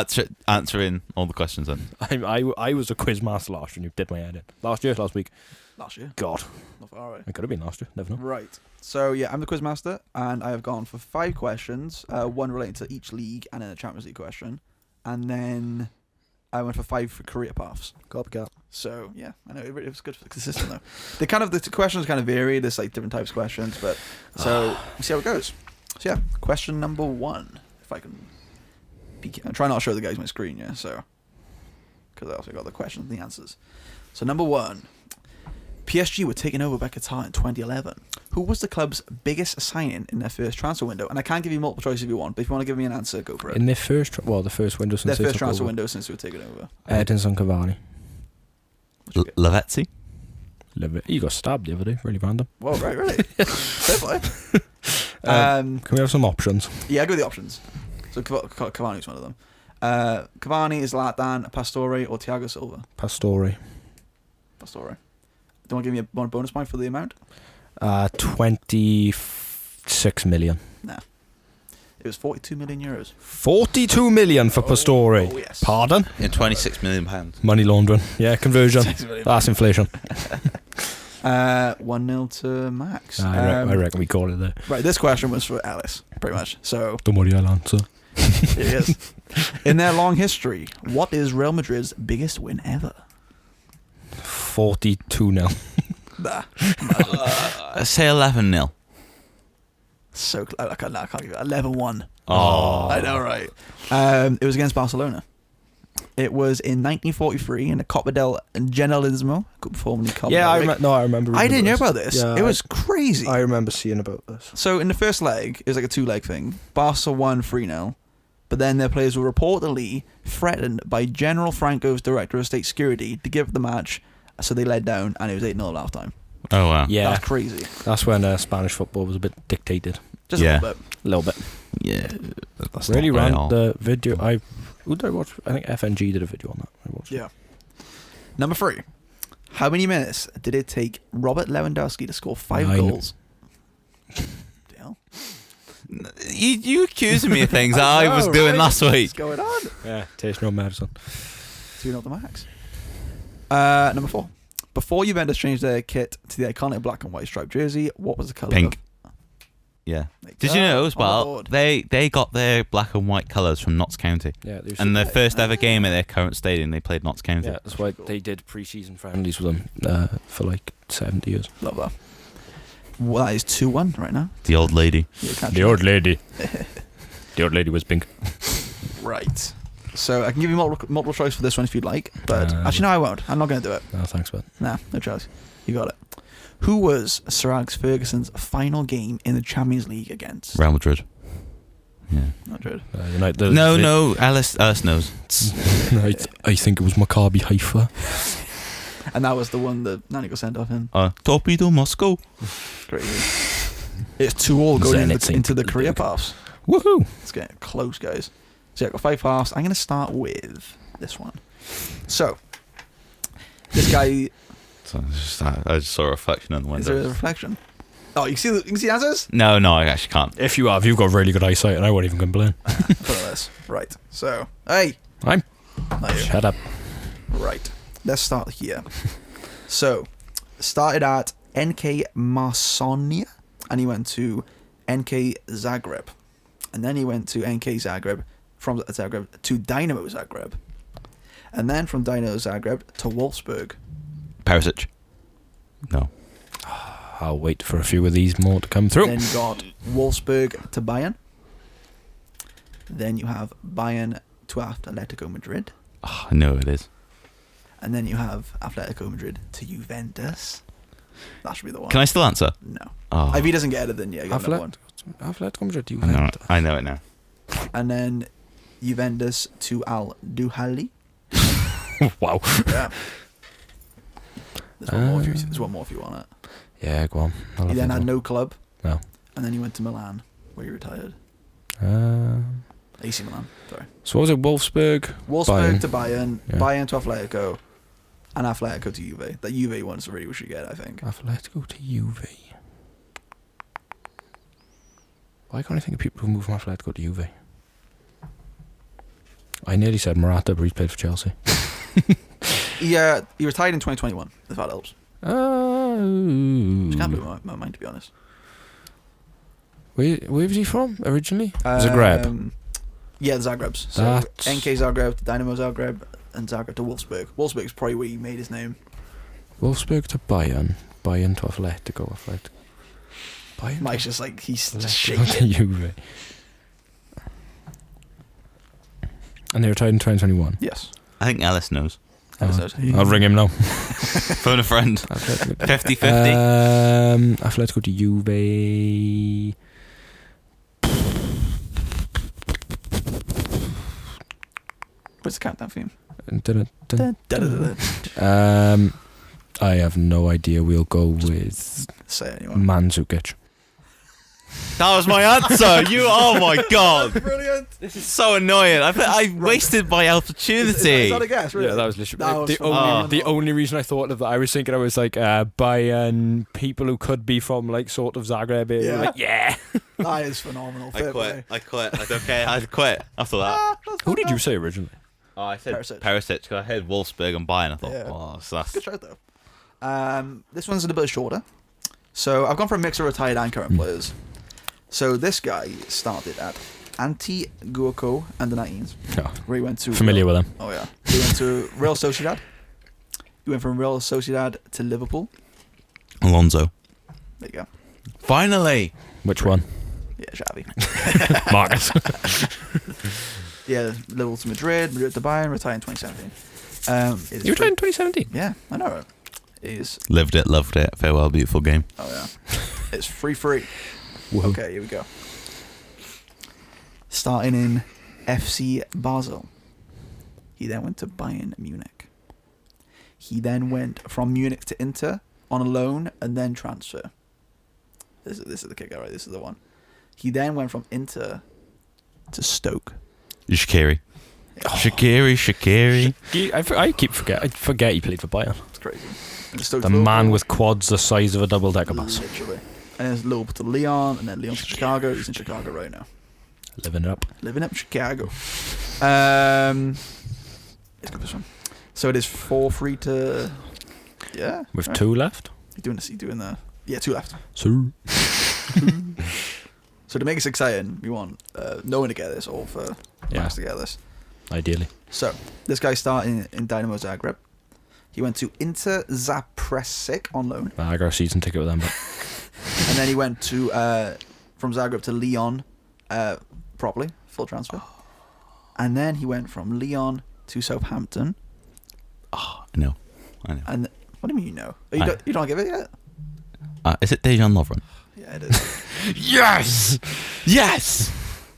C: answering all the questions then.
B: I was a quiz master last year and you did my head in. Last week.
A: Last year.
B: God.
A: Not far away.
B: It could have been last year. Never know.
A: Right. So, yeah, I'm the quiz master, and I have gone for 5 questions, one relating to each league, and then a Champions League question. And then I went for 5 for career paths.
D: Copycat.
A: So, yeah, I know, it was good for the consistent, though. The questions kind of vary. There's, like, different types of questions, but... So, we'll see how it goes. So, yeah, question number 1. If I can... I'm trying not to show the guys my screen, yeah, so... Because I also got the questions and the answers. So, number 1... PSG were taken over by Qatar in 2011. Who was the club's biggest signing in their first transfer window? And I can't give you multiple choice if you want, but if you want to give me an answer, go for it.
B: In their first, the first window since
A: Their first transfer window since they were taken over.
B: Edinson Cavani.
C: Lavezzi?
B: He got stabbed the other day. Really random.
A: Whoa, right, really? Fair play.
B: Can we have some options?
A: Yeah, I'll go with the options. So Cavani's one of them. Cavani, Zlatan, Pastore, or Thiago Silva?
B: Pastore.
A: Do you want to give me one bonus point for the amount?
B: 26 million.
A: Nah. It was 42 million euros.
B: 42 million for Pastore.
A: Oh, yes.
B: Pardon?
C: In £26 million.
B: Money laundering. Yeah, conversion.
A: 6 million.
B: That's inflation.
A: 1-0 to Max.
B: I reckon we call it there.
A: Right, this question was for Alice, pretty much. So
B: Don't worry, I'll answer.
A: it is. In their long history, what is Real Madrid's biggest win ever?
B: 42-0.
A: Nah.
C: Say 11-0.
A: So I can't give it 11-1.
C: Oh.
A: I know, right? It was against Barcelona. It was in 1943 in the Copa del Generalissimo, formerly Copa
B: Yeah,
A: del Rey.
B: I remember.
A: I didn't know
B: this.
A: about this.
B: Yeah,
A: It was crazy.
B: I remember seeing about this.
A: So in the first leg, it was like a 2-leg thing. Barca won 3-0, but then their players were reportedly threatened by General Franco's director of state security to give up the match, so they led down, and it was 8-0 at half-time.
C: Oh, wow.
B: Yeah,
A: That's crazy.
B: that's when Spanish football was a bit dictated.
A: Just
C: Yeah.
A: a little bit.
B: A little bit.
C: Yeah. That's
B: Really
C: not
B: ran
C: real.
B: the video. Who did I watch? I think FNG did a video on that. I watched it.
A: Yeah. Number 3. How many minutes did it take Robert Lewandowski to score 5
B: 9.
A: goals? Hell.
C: You accusing me of things I was doing last week.
A: What's going on?
B: Yeah, taste no medicine.
A: 2-0 to Max. Number 4. Before Juventus changed their kit to the iconic black and white striped jersey, what was the colour?
C: Pink. Yeah. Did you know as well? They got their black and white colours from Notts County,
B: Yeah, they
C: and their first ever game at their current stadium, they played Notts County.
B: yeah, that's why they did pre-season friendlies with them for like 70 years.
A: Love that. Well, that is 2-1 right now.
C: The old lady.
A: You can't
B: The old lady. The old lady was pink.
A: Right. So I can give you multiple choice for this one if you'd like, but
B: Uh,
A: actually no, I won't. I'm not going to do it.
B: No, thanks, bud.
A: Nah, no choice. You got it. Who was Sir Alex Ferguson's final game in the Champions League against?
C: Real Madrid. Yeah.
A: Madrid.
B: United.
C: No, Alice knows.
B: I think it was Maccabi Haifa.
A: And that was the one that Nani got sent off in.
C: Torpedo Moscow.
A: Crazy. It's 2-2 going
B: Zenit
A: into the
B: St.
A: career
B: Petersburg.
A: paths.
B: Woohoo!
A: It's getting close, guys. So yeah, I've got 5 halves. I'm going to start with this one. So, this guy...
C: So I just saw a reflection on the
A: Is there a
C: window.
A: reflection? Oh, you can see the answers?
C: No, I actually can't.
B: If you have, you've got really good eyesight, and I won't even complain.
A: Put on this. Right. So, hey.
B: I'm.
A: Not you.
B: Shut up.
A: Right. Let's start here. So, started at NK Marsonia, and he went to NK Zagreb. And then he went to NK Zagreb, from Zagreb to Dynamo Zagreb. And then from Dynamo Zagreb to Wolfsburg.
C: Perisic. No.
B: I'll wait for a few of these more to come through.
A: Then you got Wolfsburg to Bayern. Then you have Bayern to Atletico Madrid.
C: Oh, I know it is.
A: And then you have Atletico Madrid to Juventus. That should be the one.
C: Can I still answer?
A: No.
C: Oh.
A: If he doesn't get it, then yeah, you got another one.
B: Atletico Madrid.
C: I know it now.
A: And then Juventus to Al Duhali.
B: Wow.
A: Yeah. There's one more if you want it.
B: Yeah, go on.
A: He then had no club.
B: No.
A: And then he went to Milan, where he retired. AC Milan, sorry.
B: So what was it? Wolfsburg?
A: Wolfsburg
B: Bayern.
A: to Bayern,
B: Yeah.
A: Bayern to Atletico, and Atletico to Juve. That Juve one's really we should get, I think.
B: Atletico to Juve. Why can't I think of people who move from Atletico to Juve? I nearly said Morata, but he's played for Chelsea.
A: He retired in 2021, if that helps. Which can't blow my mind, to be honest.
B: Where was he from originally? Zagreb.
A: Yeah, the Zagrebs. So
B: That's-
A: NK Zagreb to Dynamo Zagreb and Zagreb to Wolfsburg. Wolfsburg's probably where he made his name.
B: Wolfsburg to Bayern. Bayern to Atletico. Bayern
A: Mike's just like, he's just
B: Atletico to
A: shaking.
B: Juve. And they retired in 2021.
A: Yes.
C: I think Ellis knows.
B: I'll ring him now.
C: Phone a friend. 50-50.
B: Atletico to Juve.
A: What's the countdown theme?
B: I have no idea. We'll go with
A: Say it anyway.
B: Mandzukic.
C: That was my answer. Oh my god.
A: Brilliant.
C: This is so annoying. I wasted my opportunity.
A: Is that a guess, really?
B: Yeah, that was literally
A: That was
B: the
A: phenomenal.
B: the only reason I thought of that. I was thinking I was like Bayern people who could be from like sort of Zagreb area.
A: Yeah.
B: Like, yeah.
A: That is phenomenal.
C: I
A: Fair
C: quit.
A: play.
C: I quit. It's okay. I quit after that.
B: Who did you say originally?
C: Oh, I said
A: Perisic.
C: Perisic. Because I heard Wolfsburg and Bayern. I thought,
A: Yeah.
C: oh, so that's
A: Good shout, though. This one's a little bit shorter. So I've gone for a mix of retired and current players. So this guy started at Anti-Guaco and the 19s.
B: Oh,
A: Where he went to
B: familiar with him.
A: Oh yeah. He went to Real Sociedad. He went from Real Sociedad to Liverpool.
C: Alonso.
A: There you go.
C: Finally.
B: Which one?
A: Yeah, Xavi.
B: Marcus.
A: Yeah, Liverpool to Madrid, Madrid to Bayern, retired in 2017. It is
B: You retired in 2017.
A: Yeah, I know. It is.
C: Lived it, loved it. Farewell, beautiful game.
A: Oh yeah. It's free.
B: Whoa.
A: Okay, here we go. Starting in FC Basel. He then went to Bayern Munich. He then went from Munich to Inter on a loan and then transfer. This is the kicker, right? This is the one. He then went from Inter to Stoke.
C: Shaqiri. Shaqiri.
B: I forget he played for Bayern.
A: It's crazy. And Stoke
B: The
A: to
B: man
A: Liverpool.
B: with quads the size of a double-decker bus.
A: Literally. And then Liverpool to Lyon, and then Lyon to Chicago. He's in Chicago right now.
B: Living it up.
A: Living up Chicago. Let's go this one. So it is 4-3 to... Yeah.
B: With
A: right.
B: 2 left.
A: You doing the... Yeah, 2 left.
B: So.
A: So to make this exciting, we want no one to get this, or for
B: Yeah.
A: us to get this.
B: Ideally.
A: So this guy started in Dynamo Zagreb. He went to Inter Zapresic on loan,
B: I got a season ticket with them, but
A: and then he went to from Zagreb to Lyon, properly full transfer, and then he went from Lyon to Southampton.
C: I know.
A: And what do you mean you know? Oh,
C: I-
A: you don't give it yet?
C: Is it Dejan Lovren?
A: Yeah, it is.
C: Yes! Yes!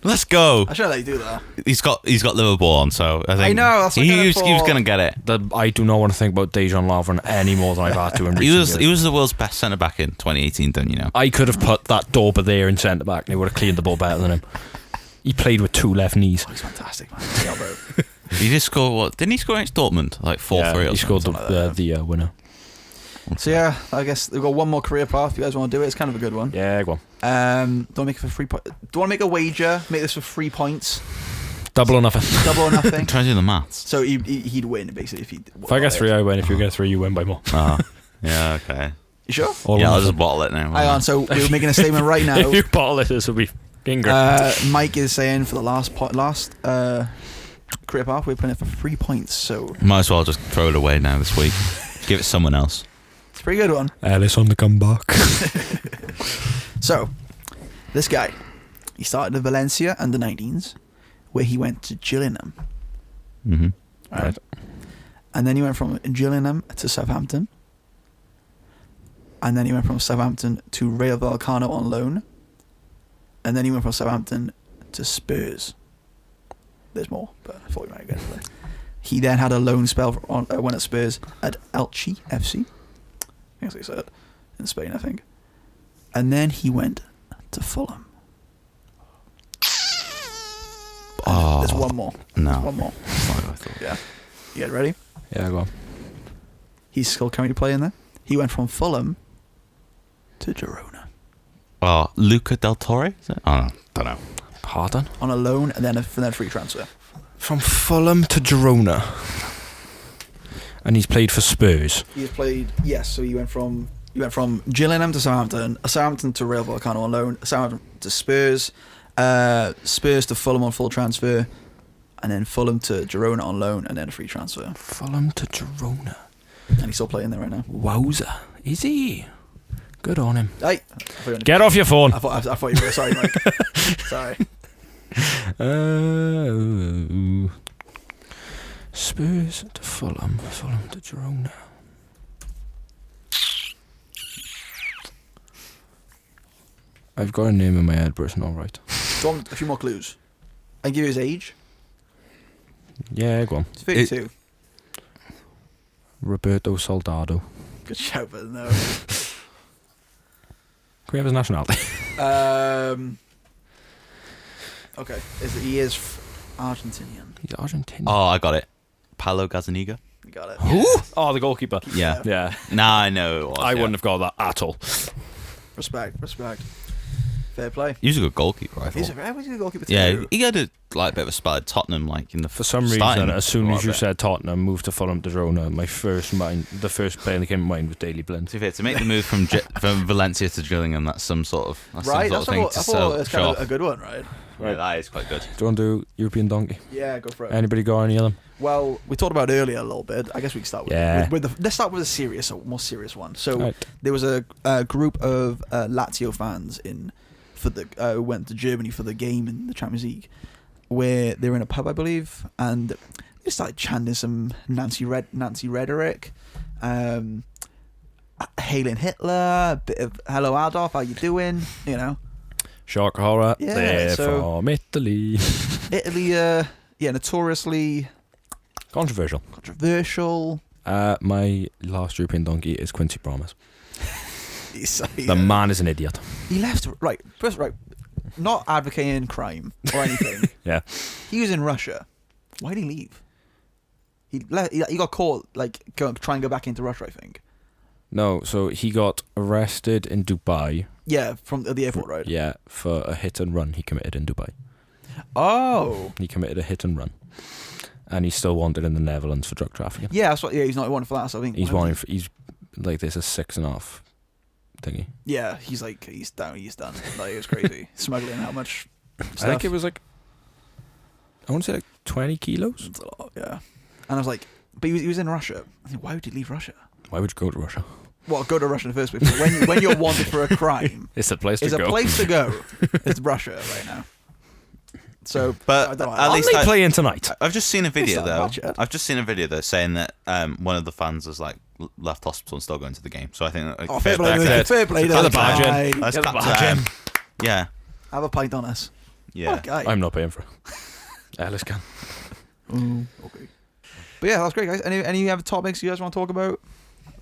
C: Let's go.
A: I should let you do that.
C: He's got Liverpool on, so I think
A: I know, that's what
C: he
A: I'm
C: was
A: going for.
C: gonna get it.
B: I do not want to think about Dejan Lovren any more than I've had to in recent
C: He
B: years.
C: was the world's best centre back in 2018. Don't you know?
B: I could have put that Dorber there in centre back and he would have cleaned the ball better than him. He played with 2 left knees.
A: Oh, he's fantastic, man. Yeah, bro.
C: He did score what? Didn't he score against Dortmund? Like 4-3 or
B: He scored
C: something.
B: the winner.
A: So yeah, I guess we've got one more career path. If you guys want to do it, it's kind of a good one.
B: Yeah, go on.
A: Don't make it for 3 points. Do you want to make a wager? Make this for 3 points.
B: Double or nothing.
A: Double or nothing.
C: I'm trying to do the maths.
A: So he'd win basically if he.
B: If I get 3, I win. If you get 3, you win by more.
C: Yeah, okay.
A: You sure?
B: All
C: Yeah,
B: or
C: I'll
B: nothing.
C: just bottle it now.
A: Hang on. So we're making a statement right now.
B: If you bottle it, this will be ginger.
A: Mike is saying for the last career path, we're putting it for 3 points. So
C: Might as well just throw it away now this week. Give it to someone else.
A: it's a pretty good one.
B: Ellis on the comeback.
A: So this guy, he started at Valencia under 19s, where he went to Gillingham.
C: Mm-hmm.
A: Right. And then he went from Gillingham to Southampton. And then he went from Southampton to Rayo Vallecano on loan. And then he went from Southampton to Spurs. There's more, but I thought we might get to that. He then had a loan spell when at Spurs at Elche FC. I think that's what he said. In Spain, I think. And then he went to Fulham.
C: Oh,
A: There's one more.
C: no.
A: There's one more.
C: That's not what I thought.
A: Yeah. You guys ready?
B: Yeah, go on.
A: He's still currently playing there. He went from Fulham to Girona.
C: Oh, Luca Del Torre? Is it? Oh, don't know.
B: Pardon?
A: On a loan and then a free transfer.
B: From Fulham to Girona. And he's played for Spurs.
A: He's played, yes, so he went from Gillingham to Southampton to Rail Volcano on loan, Southampton to Spurs, Spurs to Fulham on full transfer, and then Fulham to Girona on loan, and then a free transfer.
B: Fulham to Girona.
A: And he's still playing there right now.
B: Wowza. Is he? Good on him.
A: Hey,
B: Get off your phone.
A: I thought you were. Sorry, Mike. Sorry.
B: Spurs to Fulham. Fulham to Girona. I've got a name in my head, but it's not right.
A: Do you want a few more clues? I can give you his age.
B: Yeah, go on.
A: He's 32.
B: Roberto Soldado.
A: Good shout, but no.
B: Can we have his nationality?
A: Okay. He is Argentinian.
B: He's Argentinian.
C: Oh, I got it. Paulo Gazzaniga.
A: You got it.
B: Who? Oh, the goalkeeper.
C: Yeah.
B: Yeah.
C: Nah, I know it was.
B: I
C: yeah.
B: wouldn't have got that at all.
A: Respect. Fair play.
C: He was a good goalkeeper, I thought.
A: He's a good goalkeeper too.
C: Yeah, he had a bit of a spell at Tottenham, like in the
B: For some
C: starting
B: reason, as soon
C: a
B: as you
C: bit.
B: said Tottenham, moved to Fulham to Girona, the first player that came to mind was Daley Blind.
C: To be fair, to make the move from Valencia to Gillingham, that's some sort of
A: Right,
C: some sort of thing to
A: I thought
C: sell.
A: it was kind of a good one, right?
C: Yeah, that is quite good.
B: Do you want to do European Donkey?
A: Yeah, go for it.
B: Anybody got any of them?
A: Well, we talked about it earlier a little bit. I guess we can start with,
B: Yeah.
A: let's start with a more serious one. So
B: Right.
A: there was a group of Lazio fans who went to Germany for the game in the Champions League, where they were in a pub, I believe, and they started chanting some Nazi rhetoric, hailing Hitler, a bit of "Hello Adolf, how you doing?" You know,
B: Shock horror.
A: Yeah,
B: They're
A: so-
B: from Italy.
A: Italy, notoriously
B: Controversial.
A: controversial.
B: My last European Donkey is Quincy Promise.
A: The
B: The man is an idiot.
A: He left first, not advocating crime or anything.
B: Yeah.
A: He was in Russia. Why did he leave? He got caught trying to go back into Russia, I think.
B: No, so he got arrested in Dubai.
A: Yeah, from the airport, right?
B: Yeah, for a hit and run he committed in Dubai.
A: Oh.
B: He committed a hit and run. And he's still wanted in the Netherlands for drug trafficking.
A: Yeah, that's what. Yeah, he's not wanted for that. So I think
B: He's wanted for, he's like, there's a 6.5 thingy.
A: Yeah, he's down. He's done. Like, it was crazy. Smuggling how much stuff.
B: I think it was I want to say 20 kilos.
A: It's a lot, yeah. And I was like, but he was in Russia. I think, why would he leave Russia?
B: Why would you go to Russia?
A: Well, go to Russia in the first place. When you're wanted for a crime,
B: It's a place to
A: it's
B: go.
A: a place to go. It's Russia right now. So,
C: But
A: I don't know.
C: at least
B: Are they playing tonight?
C: I've just seen a video
A: not
C: though.
A: much yet.
C: I've just seen a video though saying that one of the fans has left hospital and still going to the game. So I think
A: fair play, fair play.
B: Get the
A: to
B: badge
A: guy.
B: in.
C: That's
B: Get the
C: cut
B: badge
C: to
B: in.
C: him. Yeah,
A: Have a pint on us.
C: yeah.
A: What a guy.
B: I'm not paying for it. Ellis can.
A: Okay. But yeah, that's great, guys. Any other topics you guys want to talk about?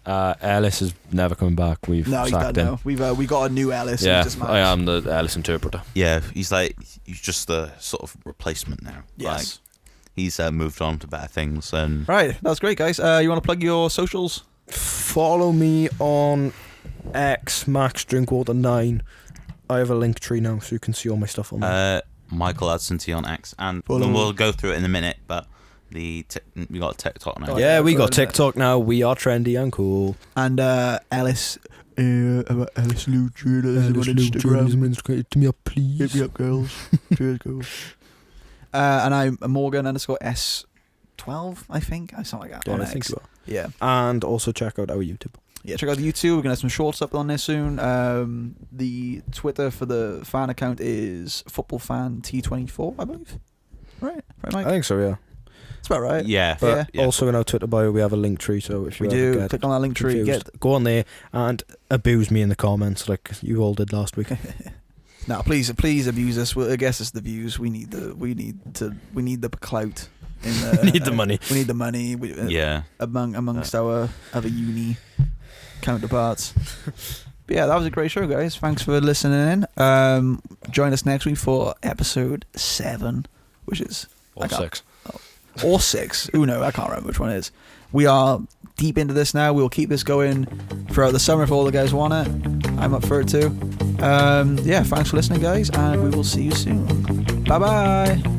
B: Ellis is never coming back. We've
A: No, he's
B: sacked
A: done
B: him.
A: now. We got a new Ellis.
B: Yeah,
A: Just
B: I am the Ellis interpreter.
C: Yeah, he's just the sort of replacement now.
A: Yes.
C: He's moved on to better things, and
A: Right, that's great, guys. You want to plug your socials?
D: Follow me on X Max Drinkwater 9. I have a link tree now, so you can see all my stuff on there.
C: Michael Adson on X, and
A: Follow.
C: we'll go through it in a minute. But we got TikTok now.
A: Oh,
D: Yeah, we got
A: got it.
D: TikTok now. We are trendy and cool.
A: And Ellis, Ellis Lucha on Instagram.
D: Hit me up, please.
A: Hit me up, girls. Cheers, girls. And I'm Morgan_S12, I think. Something like that.
D: Yeah,
A: on
D: I
A: X.
D: think you are.
A: Yeah.
D: And also check out our YouTube.
A: Yeah, check out the YouTube. We're gonna have some shorts up on there soon. The Twitter for the fan account is FootballFanT24, I believe. Right, Mike.
D: I think so, yeah.
A: That's about right.
C: Yeah,
D: But
C: yeah.
D: also in our Twitter bio, we have a link tree. So if you
A: We
D: ever
A: do.
D: get
A: Click on that link tree.
D: confused, go on there and abuse me in the comments like you all did last week.
A: No, please abuse us. I guess it's the views. We need the clout.
B: We need the money.
A: We need the money.
C: Yeah.
A: Amongst our other uni counterparts. But yeah, that was a great show, guys. Thanks for listening in. Join us next week for episode 7, which is
B: Or 6.
A: or 6. Who knows? I can't remember which one it is. We are deep into this now. We'll keep this going throughout the summer if all the guys want it. I'm up for it too. Yeah, thanks for listening, guys, and we will see you soon. Bye bye.